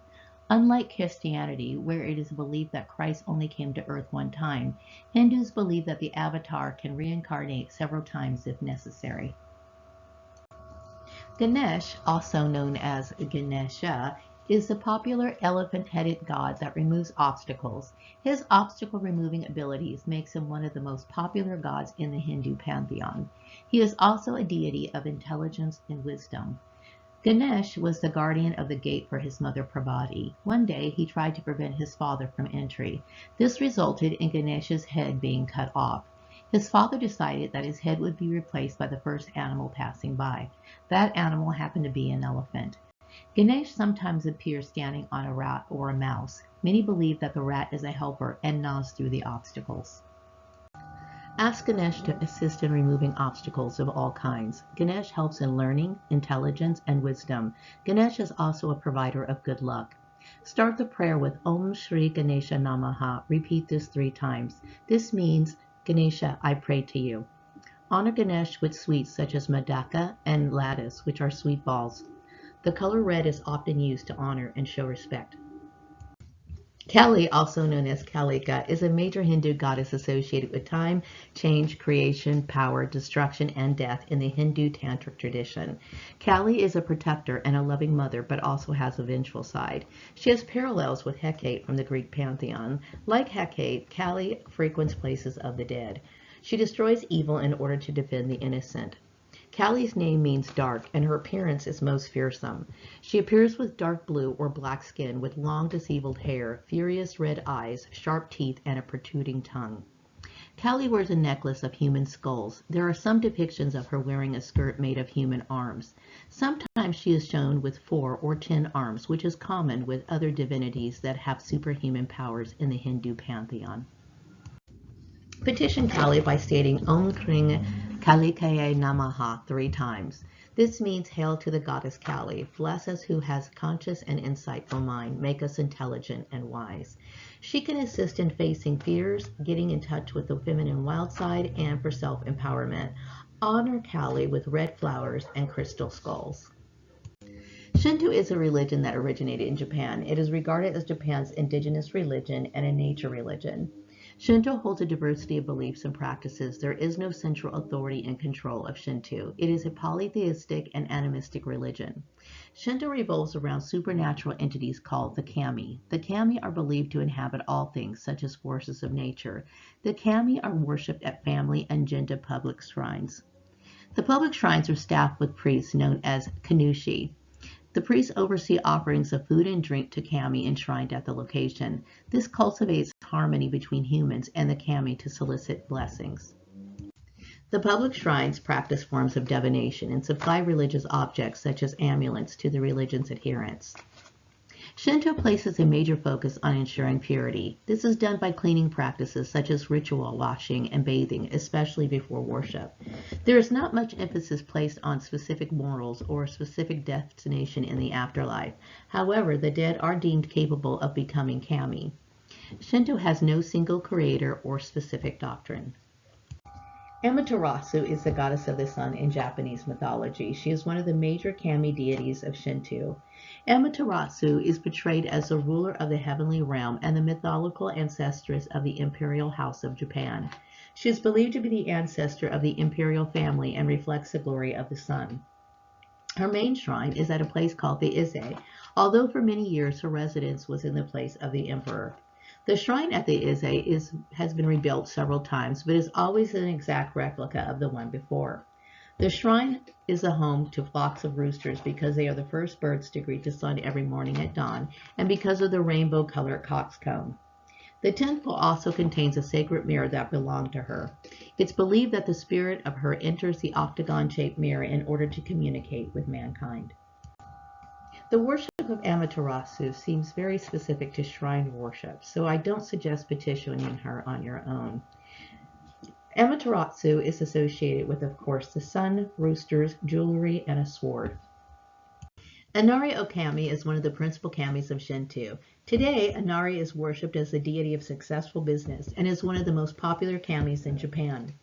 Unlike Christianity, where it is believed that Christ only came to earth one time, Hindus believe that the avatar can reincarnate several times if necessary. Ganesh, also known as Ganesha, is the popular elephant-headed god that removes obstacles. His obstacle-removing abilities makes him one of the most popular gods in the Hindu pantheon. He is also a deity of intelligence and wisdom. Ganesh was the guardian of the gate for his mother Parvati. One day he tried to prevent his father from entry. This resulted in Ganesh's head being cut off. His father decided that his head would be replaced by the first animal passing by. That animal happened to be an elephant. Ganesh sometimes appears standing on a rat or a mouse. Many believe that the rat is a helper and gnaws through the obstacles. Ask Ganesh to assist in removing obstacles of all kinds. Ganesh helps in learning, intelligence, and wisdom. Ganesh is also a provider of good luck. Start the prayer with Om Shri Ganesha Namaha. Repeat this 3 times. This means, Ganesha, I pray to you. Honor Ganesh with sweets such as madaka and lattice, which are sweet balls. The color red is often used to honor and show respect. Kali, also known as Kalika, is a major Hindu goddess associated with time, change, creation, power, destruction, and death in the Hindu tantric tradition. Kali is a protector and a loving mother, but also has a vengeful side. She has parallels with Hecate from the Greek pantheon. Like Hecate, Kali frequents places of the dead. She destroys evil in order to defend the innocent. Kali's name means dark, and her appearance is most fearsome. She appears with dark blue or black skin, with long disheveled hair, furious red eyes, sharp teeth, and a protruding tongue. Kali wears a necklace of human skulls. There are some depictions of her wearing a skirt made of human arms. Sometimes she is shown with 4 or 10 arms, which is common with other divinities that have superhuman powers in the Hindu pantheon. Petition Kali by stating Om Kring Kalikaye Namaha 3 times. This means, hail to the goddess Kali. Bless us who has conscious and insightful mind. Make us intelligent and wise. She can assist in facing fears, getting in touch with the feminine wild side, and for self-empowerment. Honor Kali with red flowers and crystal skulls. Shinto is a religion that originated in Japan. It is regarded as Japan's indigenous religion and a nature religion. Shinto holds a diversity of beliefs and practices. There is no central authority and control of Shinto. It is a polytheistic and animistic religion. Shinto revolves around supernatural entities called the kami. The kami are believed to inhabit all things, such as forces of nature. The kami are worshipped at family and gender public shrines. The public shrines are staffed with priests known as kanushi. The priests oversee offerings of food and drink to kami enshrined at the location. This cultivates harmony between humans and the kami to solicit blessings. The public shrines practice forms of divination and supply religious objects such as amulets to the religion's adherents. Shinto places a major focus on ensuring purity. This is done by cleaning practices such as ritual washing and bathing, especially before worship. There is not much emphasis placed on specific morals or a specific destination in the afterlife. However, the dead are deemed capable of becoming kami. Shinto has no single creator or specific doctrine. Amaterasu is the goddess of the sun in Japanese mythology. She is one of the major kami deities of Shinto. Amaterasu is portrayed as the ruler of the heavenly realm and the mythological ancestress of the imperial house of Japan. She is believed to be the ancestor of the imperial family and reflects the glory of the sun. Her main shrine is at a place called the Ize, although for many years her residence was in the place of the emperor. The shrine at the Ize has been rebuilt several times, but is always an exact replica of the one before. The shrine is a home to flocks of roosters because they are the first birds to greet the sun every morning at dawn, and because of the rainbow-colored coxcomb. The temple also contains a sacred mirror that belonged to her. It's believed that the spirit of her enters the octagon-shaped mirror in order to communicate with mankind. The worship of Amaterasu seems very specific to shrine worship, so I don't suggest petitioning her on your own. Amaterasu is associated with, of course, the sun, roosters, jewelry, and a sword. Inari Okami is one of the principal kamis of Shinto. Today, Inari is worshipped as the deity of successful business and is one of the most popular kamis in Japan.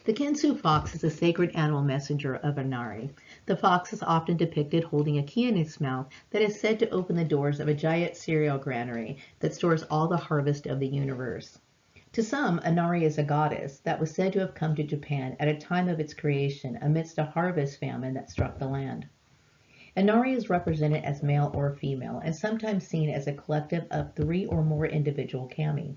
The Kensu fox is a sacred animal messenger of Inari. The fox is often depicted holding a key in its mouth that is said to open the doors of a giant cereal granary that stores all the harvest of the universe. To some, Inari is a goddess that was said to have come to Japan at a time of its creation amidst a harvest famine that struck the land. Inari is represented as male or female and sometimes seen as a collective of 3 or more individual kami.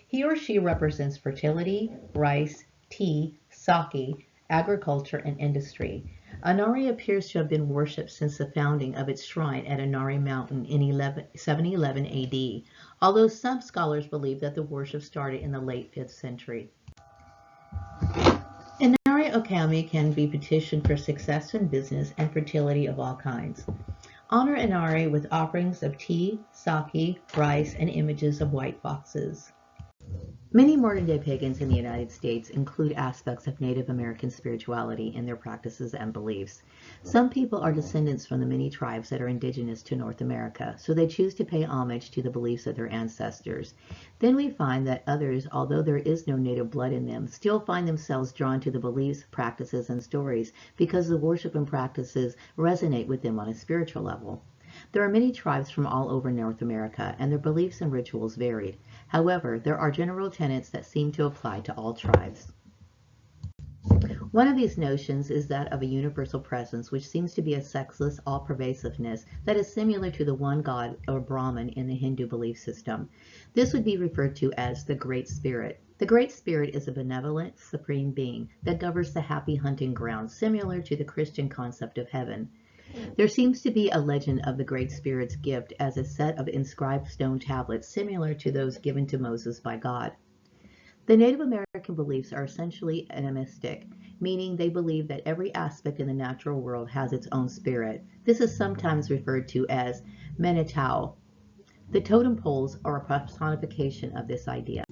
He or she represents fertility, rice, tea, sake, agriculture, and industry. Inari appears to have been worshipped since the founding of its shrine at Inari Mountain in 711 AD, although some scholars believe that the worship started in the late 5th century. Inari Okami can be petitioned for success in business and fertility of all kinds. Honor Inari with offerings of tea, sake, rice, and images of white foxes. Many modern-day pagans in the United States include aspects of Native American spirituality in their practices and beliefs. Some people are descendants from the many tribes that are indigenous to North America, so they choose to pay homage to the beliefs of their ancestors. Then we find that others, although there is no native blood in them, still find themselves drawn to the beliefs, practices, and stories because the worship and practices resonate with them on a spiritual level. There are many tribes from all over North America, and their beliefs and rituals varied. However, there are general tenets that seem to apply to all tribes. One of these notions is that of a universal presence, which seems to be a sexless, all-pervasiveness that is similar to the one God or Brahman in the Hindu belief system. This would be referred to as the Great Spirit. The Great Spirit is a benevolent, supreme being that governs the happy hunting ground, similar to the Christian concept of heaven. There seems to be a legend of the Great Spirit's gift as a set of inscribed stone tablets similar to those given to Moses by God. The Native American beliefs are essentially animistic, meaning they believe that every aspect in the natural world has its own spirit. This is sometimes referred to as Menitau. The totem poles are a personification of this idea.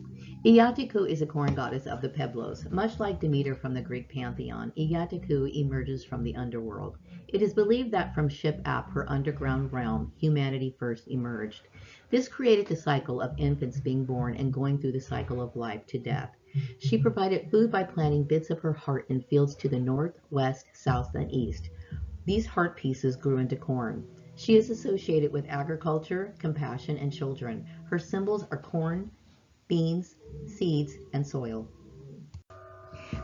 Iyatiku is a corn goddess of the Pueblos. Much like Demeter from the Greek pantheon, Iyatiku emerges from the underworld. It is believed that from Ship Ap, her underground realm, humanity first emerged. This created the cycle of infants being born and going through the cycle of life to death. She provided food by planting bits of her heart in fields to the north, west, south, and east. These heart pieces grew into corn. She is associated with agriculture, compassion, and children. Her symbols are corn, beans, seeds, and soil.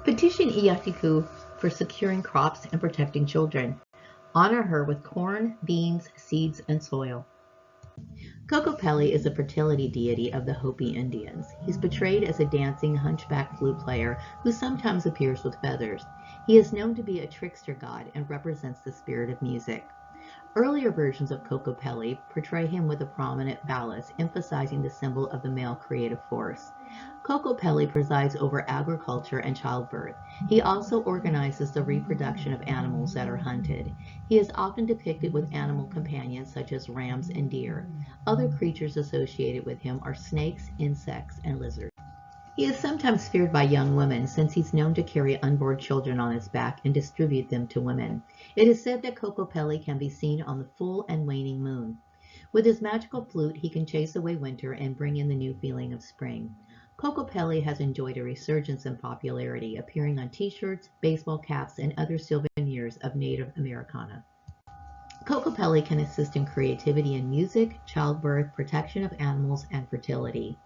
Petition Iyatiku for securing crops and protecting children. Honor her with corn, beans, seeds, and soil. Kokopelli is a fertility deity of the Hopi Indians. He's portrayed as a dancing, hunchback flute player who sometimes appears with feathers. He is known to be a trickster god and represents the spirit of music. Earlier versions of Kokopelli portray him with a prominent phallus, emphasizing the symbol of the male creative force. Kokopelli presides over agriculture and childbirth. He also organizes the reproduction of animals that are hunted. He is often depicted with animal companions such as rams and deer. Other creatures associated with him are snakes, insects, and lizards. He is sometimes feared by young women since he's known to carry unborn children on his back and distribute them to women. It is said that Kokopelli can be seen on the full and waning moon. With his magical flute, he can chase away winter and bring in the new feeling of spring. Kokopelli has enjoyed a resurgence in popularity, appearing on t-shirts, baseball caps, and other souvenirs of Native Americana. Kokopelli can assist in creativity in music, childbirth, protection of animals, and fertility.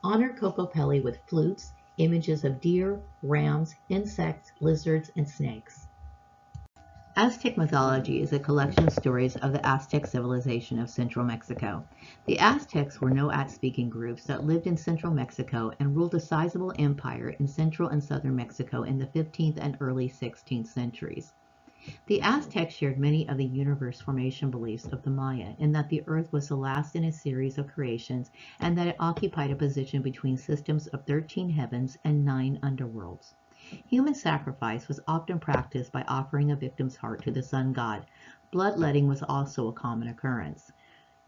Honor Kokopelli with flutes, images of deer, rams, insects, lizards, and snakes. Aztec mythology is a collection of stories of the Aztec civilization of central Mexico. The Aztecs were no-At-speaking groups that lived in central Mexico and ruled a sizable empire in central and southern Mexico in the 15th and early 16th centuries. The Aztecs shared many of the universe formation beliefs of the Maya, in that the Earth was the last in a series of creations and that it occupied a position between systems of 13 heavens and 9 underworlds. Human sacrifice was often practiced by offering a victim's heart to the sun god. Bloodletting was also a common occurrence.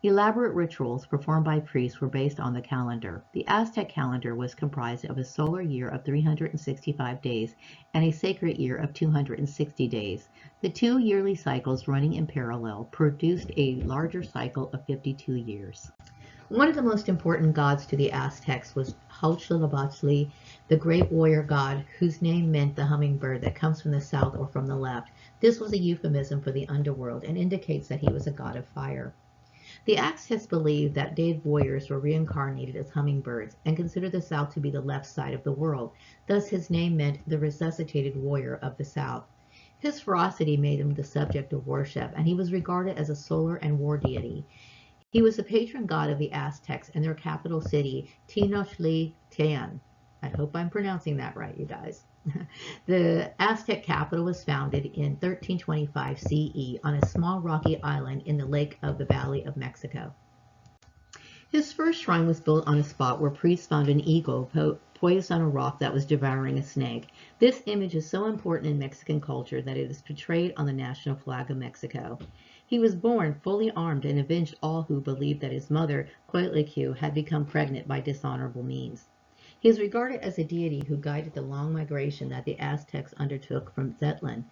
Elaborate rituals performed by priests were based on the calendar. The Aztec calendar was comprised of a solar year of 365 days and a sacred year of 260 days. The two yearly cycles running in parallel produced a larger cycle of 52 years. One of the most important gods to the Aztecs was Huitzilopochtli, the great warrior god whose name meant the hummingbird that comes from the south or from the left. This was a euphemism for the underworld and indicates that he was a god of fire. The Aztecs believed that dead warriors were reincarnated as hummingbirds and considered the south to be the left side of the world. Thus his name meant the resuscitated warrior of the south. His ferocity made him the subject of worship, and he was regarded as a solar and war deity. He was the patron god of the Aztecs and their capital city, Tenochtitlan. I hope I'm pronouncing that right, you guys. The Aztec capital was founded in 1325 CE on a small rocky island in the lake of the Valley of Mexico. His first shrine was built on a spot where priests found an eagle poised on a rock that was devouring a snake. This image is so important in Mexican culture that it is portrayed on the national flag of Mexico. He was born fully armed and avenged all who believed that his mother, Coatlicue, had become pregnant by dishonorable means. He is regarded as a deity who guided the long migration that the Aztecs undertook from Zetlan,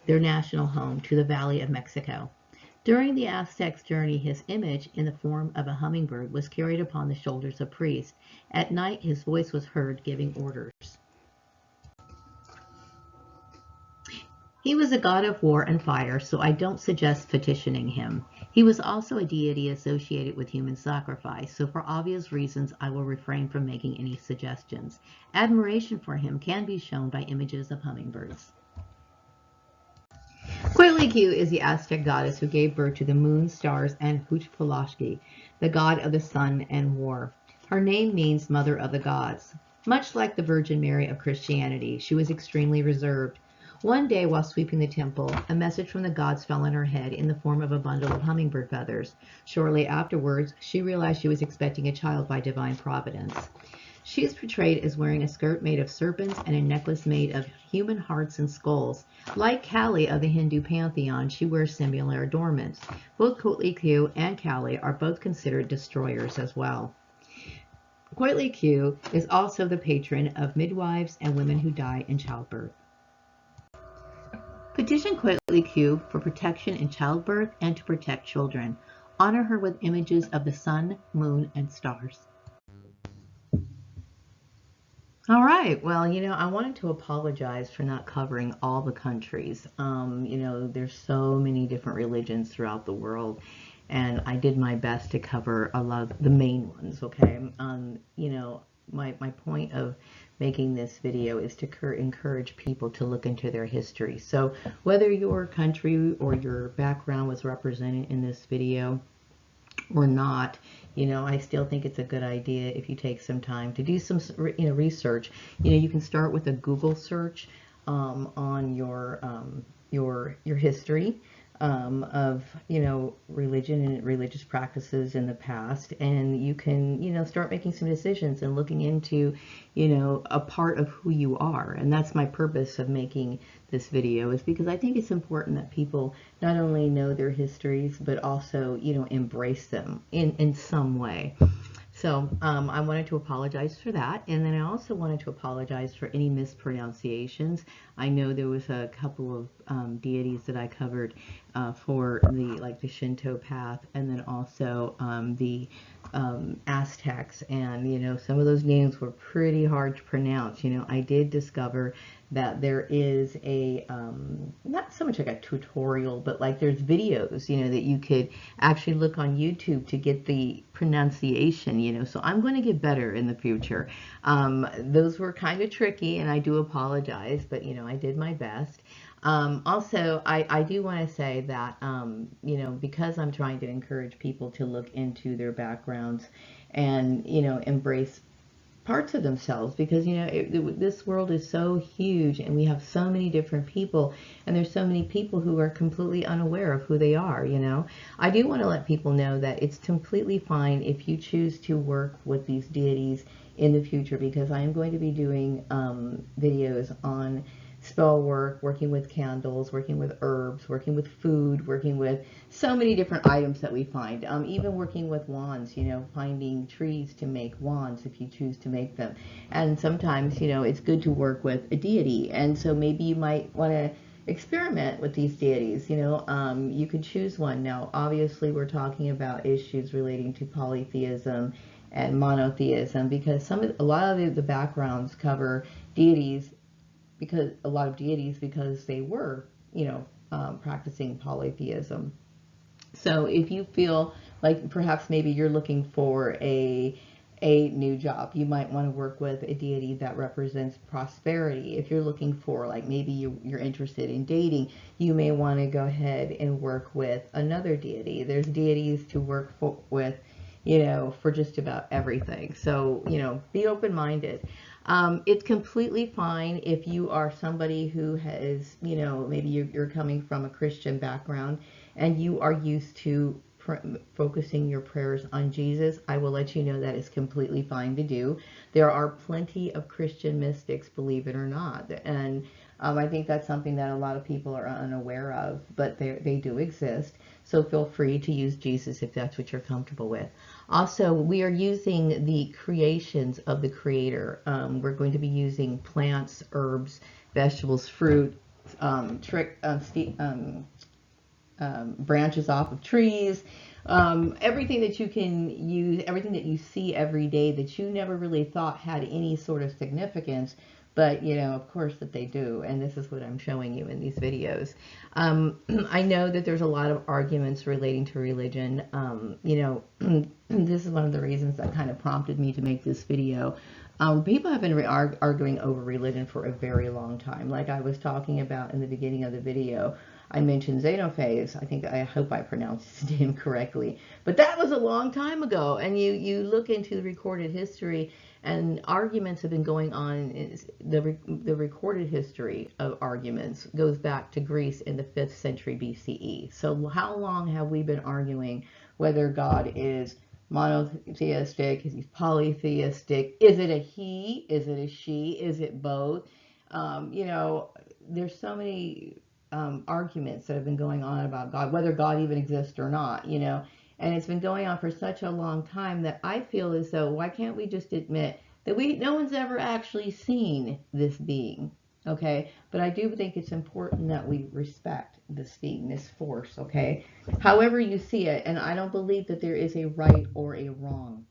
their national home, to the Valley of Mexico. During the Aztecs' journey, his image, in the form of a hummingbird, was carried upon the shoulders of priests. At night, his voice was heard giving orders. He was a god of war and fire, so I don't suggest petitioning him. He was also a deity associated with human sacrifice, so for obvious reasons I will refrain from making any suggestions. Admiration for him can be shown by images of hummingbirds. Coatlicue is the Aztec goddess who gave birth to the moon, stars, and Huitzilopochtli, the god of the sun and war. Her name means mother of the gods. Much like the Virgin Mary of Christianity, she was extremely reserved. One day, while sweeping the temple, a message from the gods fell on her head in the form of a bundle of hummingbird feathers. Shortly afterwards, she realized she was expecting a child by divine providence. She is portrayed as wearing a skirt made of serpents and a necklace made of human hearts and skulls. Like Kali of the Hindu pantheon, she wears similar adornments. Both Coatlicue and Kali are both considered destroyers as well. Coatlicue is also the patron of midwives and women who die in childbirth. Petition Coatlicue for protection in childbirth and to protect children. Honor her with images of the sun, moon, and stars. All right. Well, I wanted to apologize for not covering all the countries. There's so many different religions throughout the world, and I did my best to cover a lot of the main ones, okay? My point of making this video is to encourage people to look into their history. So whether your country or your background was represented in this video or not, I still think it's a good idea if you take some time to do some research. You can start with a Google search on your history of religion and religious practices in the past, and you can start making some decisions and looking into a part of who you are. And that's my purpose of making this video, is because I think it's important that people not only know their histories but also embrace them in some way. So I wanted to apologize for that, and then I also wanted to apologize for any mispronunciations. I know there was a couple of deities that I covered for the Shinto path, and then also the Aztecs, and some of those names were pretty hard to pronounce. I did discover that there is a not so much like a tutorial, but like there's videos that you could actually look on YouTube to get the pronunciation. So I'm going to get better in the future. Those were kind of tricky, and I do apologize, but I did my best. Also, I do want to say that, you know, because I'm trying to encourage people to look into their backgrounds and, you know, embrace parts of themselves, because you know this world is so huge and we have so many different people, and there's so many people who are completely unaware of who they are, you know. I do want to let people know that it's completely fine if you choose to work with these deities in the future, because I am going to be doing videos on spell work, working with candles, working with herbs, working with food, working with so many different items that we find. Even working with wands, you know, finding trees to make wands if you choose to make them. And sometimes, you know, it's good to work with a deity. And so maybe you might want to experiment with these deities. You know, you could choose one. Now, obviously, we're talking about issues relating to polytheism and monotheism, because a lot of the backgrounds cover deities, because a lot of deities, because they were, you know, practicing polytheism. So if you feel like perhaps maybe you're looking for a new job, you might want to work with a deity that represents prosperity. If you're looking for, like, maybe you're interested in dating, you may want to go ahead and work with another deity. There's deities to work with, you know, for just about everything. So, you know, be open-minded. It's completely fine if you are somebody who has, you know, maybe you're coming from a Christian background and you are used to focusing your prayers on Jesus. I will let you know that is completely fine to do. There are plenty of Christian mystics, believe it or not, and I think that's something that a lot of people are unaware of, but they do exist. So feel free to use Jesus if that's what you're comfortable with. Also, we are using the creations of the Creator. We're going to be using plants, herbs, vegetables, fruit, branches off of trees, everything that you can use, everything that you see every day that you never really thought had any sort of significance, but you know, of course, that they do, and this is what I'm showing you in these videos. I know that there's a lot of arguments relating to religion. You know, this is one of the reasons that kind of prompted me to make this video. People have been arguing over religion for a very long time. Like I was talking about in the beginning of the video, I mentioned Xenophage. I hope I pronounced his name correctly, but that was a long time ago. And you look into the recorded history, and arguments have been going on. The recorded history of arguments goes back to Greece in the 5th century BCE. So how long have we been arguing whether God is monotheistic? Is he polytheistic? Is it a he? Is it a she? Is it both? You know, there's so many arguments that have been going on about God, whether God even exists or not, you know. And it's been going on for such a long time that I feel as though, why can't we just admit that no one's ever actually seen this being, okay? But I do think it's important that we respect this being, this force, okay? However you see it, and I don't believe that there is a right or a wrong,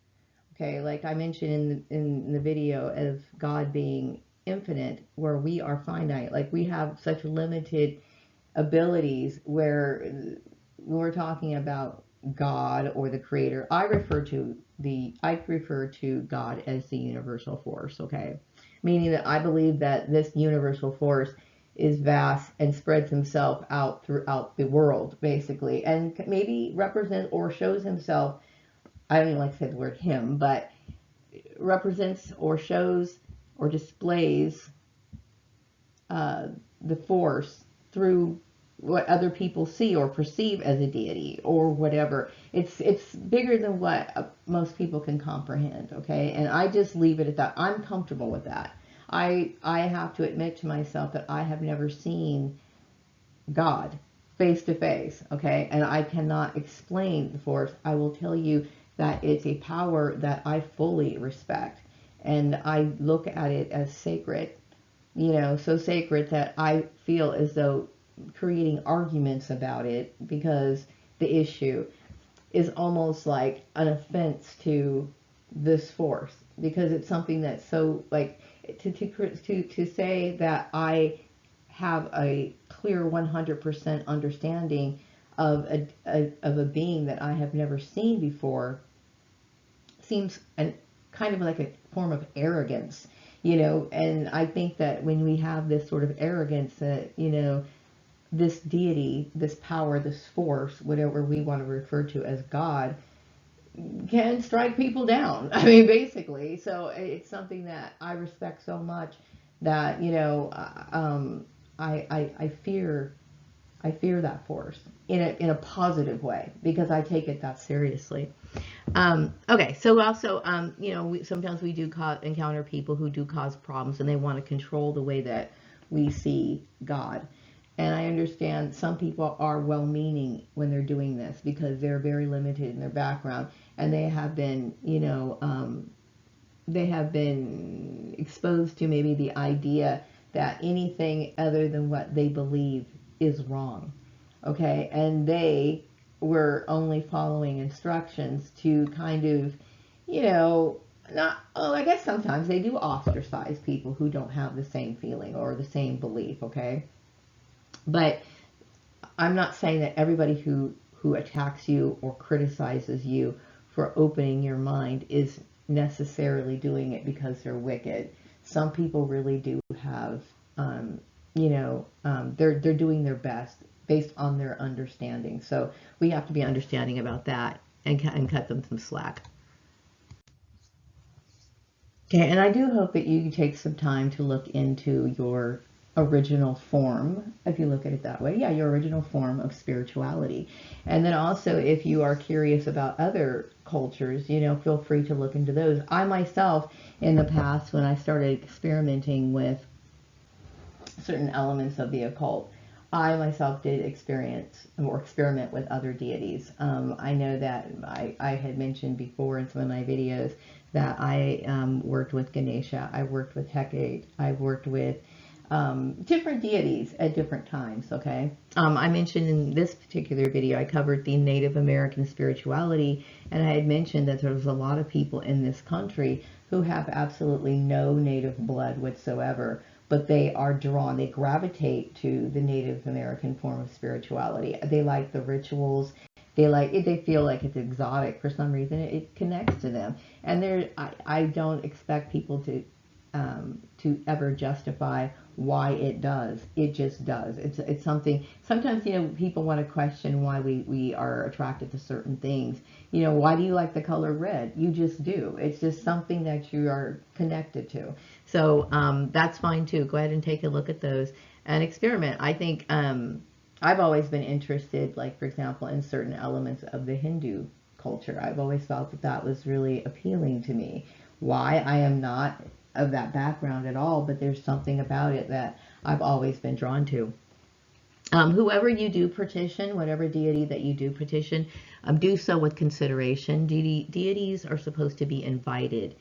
okay? Like I mentioned in the video of God being infinite, where we are finite. Like we have such limited abilities, where we're talking about God or the creator. I refer to God as the universal force, okay? Meaning that I believe that this universal force is vast and spreads himself out throughout the world, basically, and maybe represents or shows himself, I don't even like to say the word him, but represents or shows or displays the force through what other people see or perceive as a deity or whatever. It's bigger than what most people can comprehend, okay? And I just leave it at that. I'm comfortable with that. I have to admit to myself that I have never seen God face to face, okay? And I cannot explain the force. I will tell you that it's a power that I fully respect, and I look at it as sacred, you know, so sacred that I feel as though creating arguments about it, because the issue is almost like an offense to this force, because it's something that's so, like, to say that I have a clear 100% understanding of a being that I have never seen before seems kind of like a form of arrogance, you know. And I think that when we have this sort of arrogance, that, you know, this deity, this power, this force, whatever we want to refer to as God, can strike people down. I mean, basically. So it's something that I respect so much that, I fear, I fear that force in a positive way because I take it that seriously. Okay, so also, sometimes we do encounter people who do cause problems and they want to control the way that we see God. And I understand some people are well meaning when they're doing this because they're very limited in their background and they have been, they have been exposed to maybe the idea that anything other than what they believe is wrong. Okay, and they were only following instructions to kind of, you know, not, oh, I guess sometimes they do ostracize people who don't have the same feeling or the same belief, okay? But I'm not saying that everybody who attacks you or criticizes you for opening your mind is necessarily doing it because they're wicked. Some people really do have, they're doing their best based on their understanding. So we have to be understanding about that and cut them some slack. Okay, and I do hope that you take some time to look into your original form, if you look at it that way. Yeah, your original form of spirituality. And then also, if you are curious about other cultures, feel free to look into those. I myself, in the past, when I started experimenting with certain elements of the occult, I myself did experience or experiment with other deities. I know that I had mentioned before in some of my videos that I worked with Ganesha, I worked with Hecate, I worked with different deities at different times, okay? I mentioned in this particular video, I covered the Native American spirituality, and I had mentioned that there was a lot of people in this country who have absolutely no native blood whatsoever, but they are drawn, they gravitate to the Native American form of spirituality. They like the rituals. They like it. They feel like it's exotic for some reason. It connects to them, and I don't expect people to ever justify why it does. It just does. It's something. Sometimes people want to question why we are attracted to certain things. Why do you like the color red? You just do. It's just something that you are connected to. So that's fine too. Go ahead and take a look at those and experiment. I think I've always been interested, like for example, in certain elements of the Hindu culture. I've always felt that that was really appealing to me. Why? I am not of that background at all, but there's something about it that I've always been drawn to. Whoever you do petition, whatever deity that you do petition, do so with consideration. Deities are supposed to be invited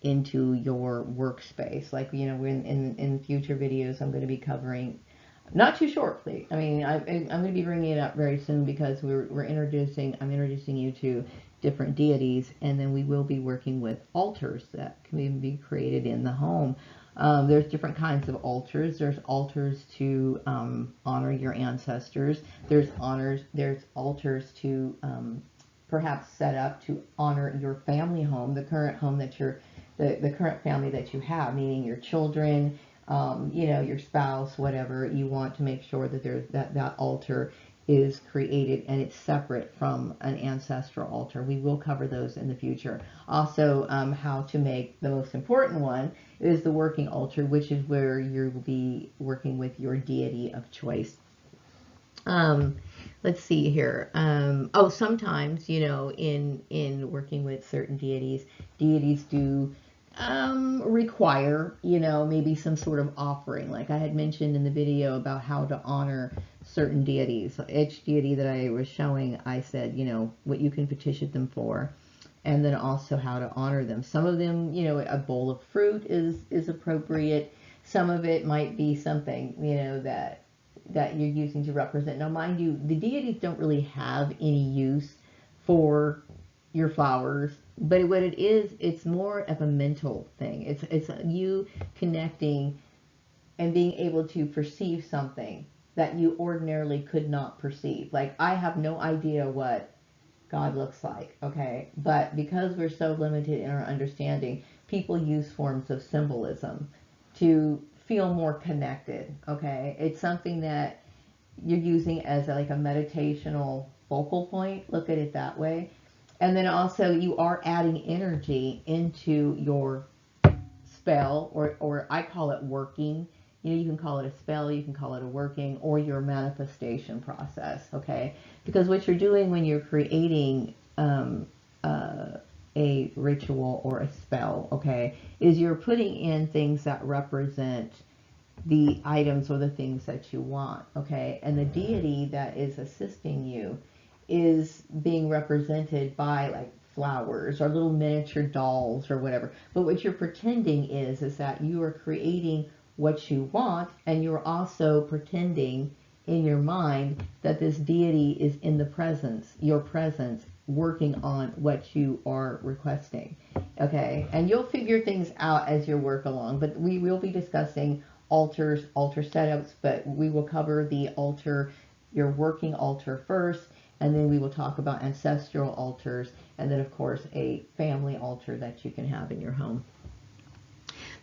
into your workspace. Like, in future videos, I'm going to be covering, not too shortly. I mean, I'm going to be bringing it up very soon because I'm introducing you to different deities, and then we will be working with altars that can be created in the home. There's different kinds of altars. There's altars to honor your ancestors. There's altars to perhaps set up to honor your family home, the current home that the current family that you have, meaning your children, your spouse, whatever. You want to make sure that that altar is created and it's separate from an ancestral altar. We will cover those in the future. Also, how to make the most important one is the working altar, which is where you'll be working with your deity of choice. Let's see here. Sometimes, in working with certain deities do require, maybe some sort of offering. Like I had mentioned in the video about how to honor certain deities. Each deity that I was showing, I said, what you can petition them for, and then also how to honor them. Some of them, a bowl of fruit is appropriate. Some of it might be something, that you're using to represent. Now, mind you, the deities don't really have any use for your flowers, but what it is, it's more of a mental thing. It's you connecting and being able to perceive something that you ordinarily could not perceive. Like, I have no idea what God looks like, okay? But because we're so limited in our understanding, people use forms of symbolism to feel more connected, okay? It's something that you're using as like a meditational focal point. Look at it that way. And then also you are adding energy into your spell, or I call it working. You know, you can call it a spell, you can call it a working, or your manifestation process, okay? Because what you're doing when you're creating a ritual or a spell, okay, is you're putting in things that represent the items or the things that you want, okay? And the deity that is assisting you is being represented by like flowers or little miniature dolls or whatever. But what you're pretending is that you are creating what you want, and you're also pretending in your mind that this deity is in the presence, your presence, working on what you are requesting. Okay, and you'll figure things out as you work along, but we will be discussing altars, altar setups, but we will cover the altar, your working altar first, and then we will talk about ancestral altars, and then of course a family altar that you can have in your home.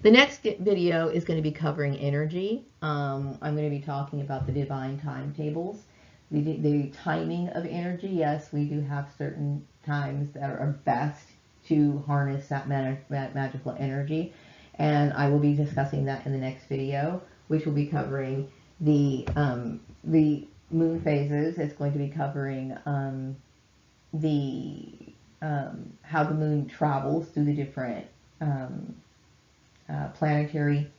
The next video is going to be covering energy. I'm going to be talking about the divine timetables, the timing of energy. Yes, we do have certain times that are best to harness that magical energy, and I will be discussing that in the next video, which will be covering the moon phases. It's going to be covering how the moon travels through the different planetary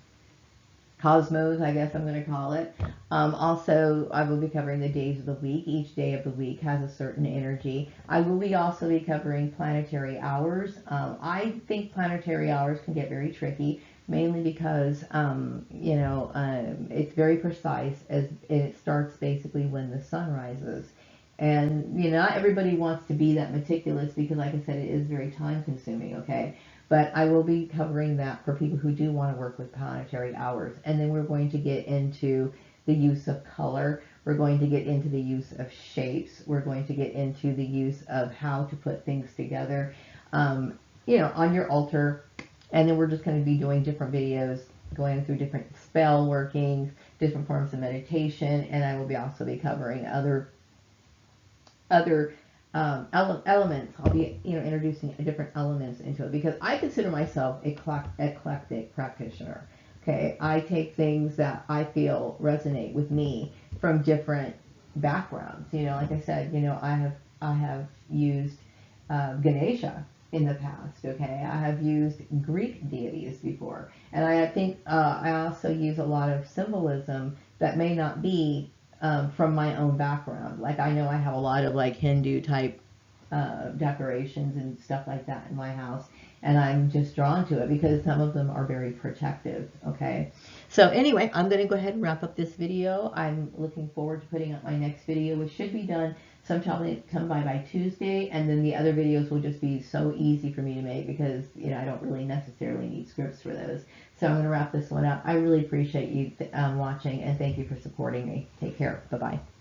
cosmos, I guess I'm going to call it. Also, I will be covering the days of the week. Each day of the week has a certain energy. I will be also be covering planetary hours. I think planetary hours can get very tricky, mainly because, it's very precise, as it starts basically when the sun rises. And, not everybody wants to be that meticulous because, like I said, it is very time consuming, okay? But I will be covering that for people who do want to work with planetary hours. And then we're going to get into the use of color. We're going to get into the use of shapes. We're going to get into the use of how to put things together, on your altar. And then we're just going to be doing different videos, going through different spell workings, different forms of meditation. And I will be also be covering other elements. I'll be introducing different elements into it because I consider myself a eclectic practitioner. Okay, I take things that I feel resonate with me from different backgrounds. Like I said, I have used Ganesha in the past. Okay, I have used Greek deities before, and I think I also use a lot of symbolism that may not be from my own background. Like I know I have a lot of like Hindu type decorations and stuff like that in my house, and I'm just drawn to it because some of them are very protective. Okay, so anyway, I'm going to go ahead and wrap up this video. I'm looking forward to putting up my next video, which should be done sometime come by Tuesday, and then the other videos will just be so easy for me to make because I don't really necessarily need scripts for those. So I'm going to wrap this one up. I really appreciate you watching, and thank you for supporting me. Take care. Bye-bye.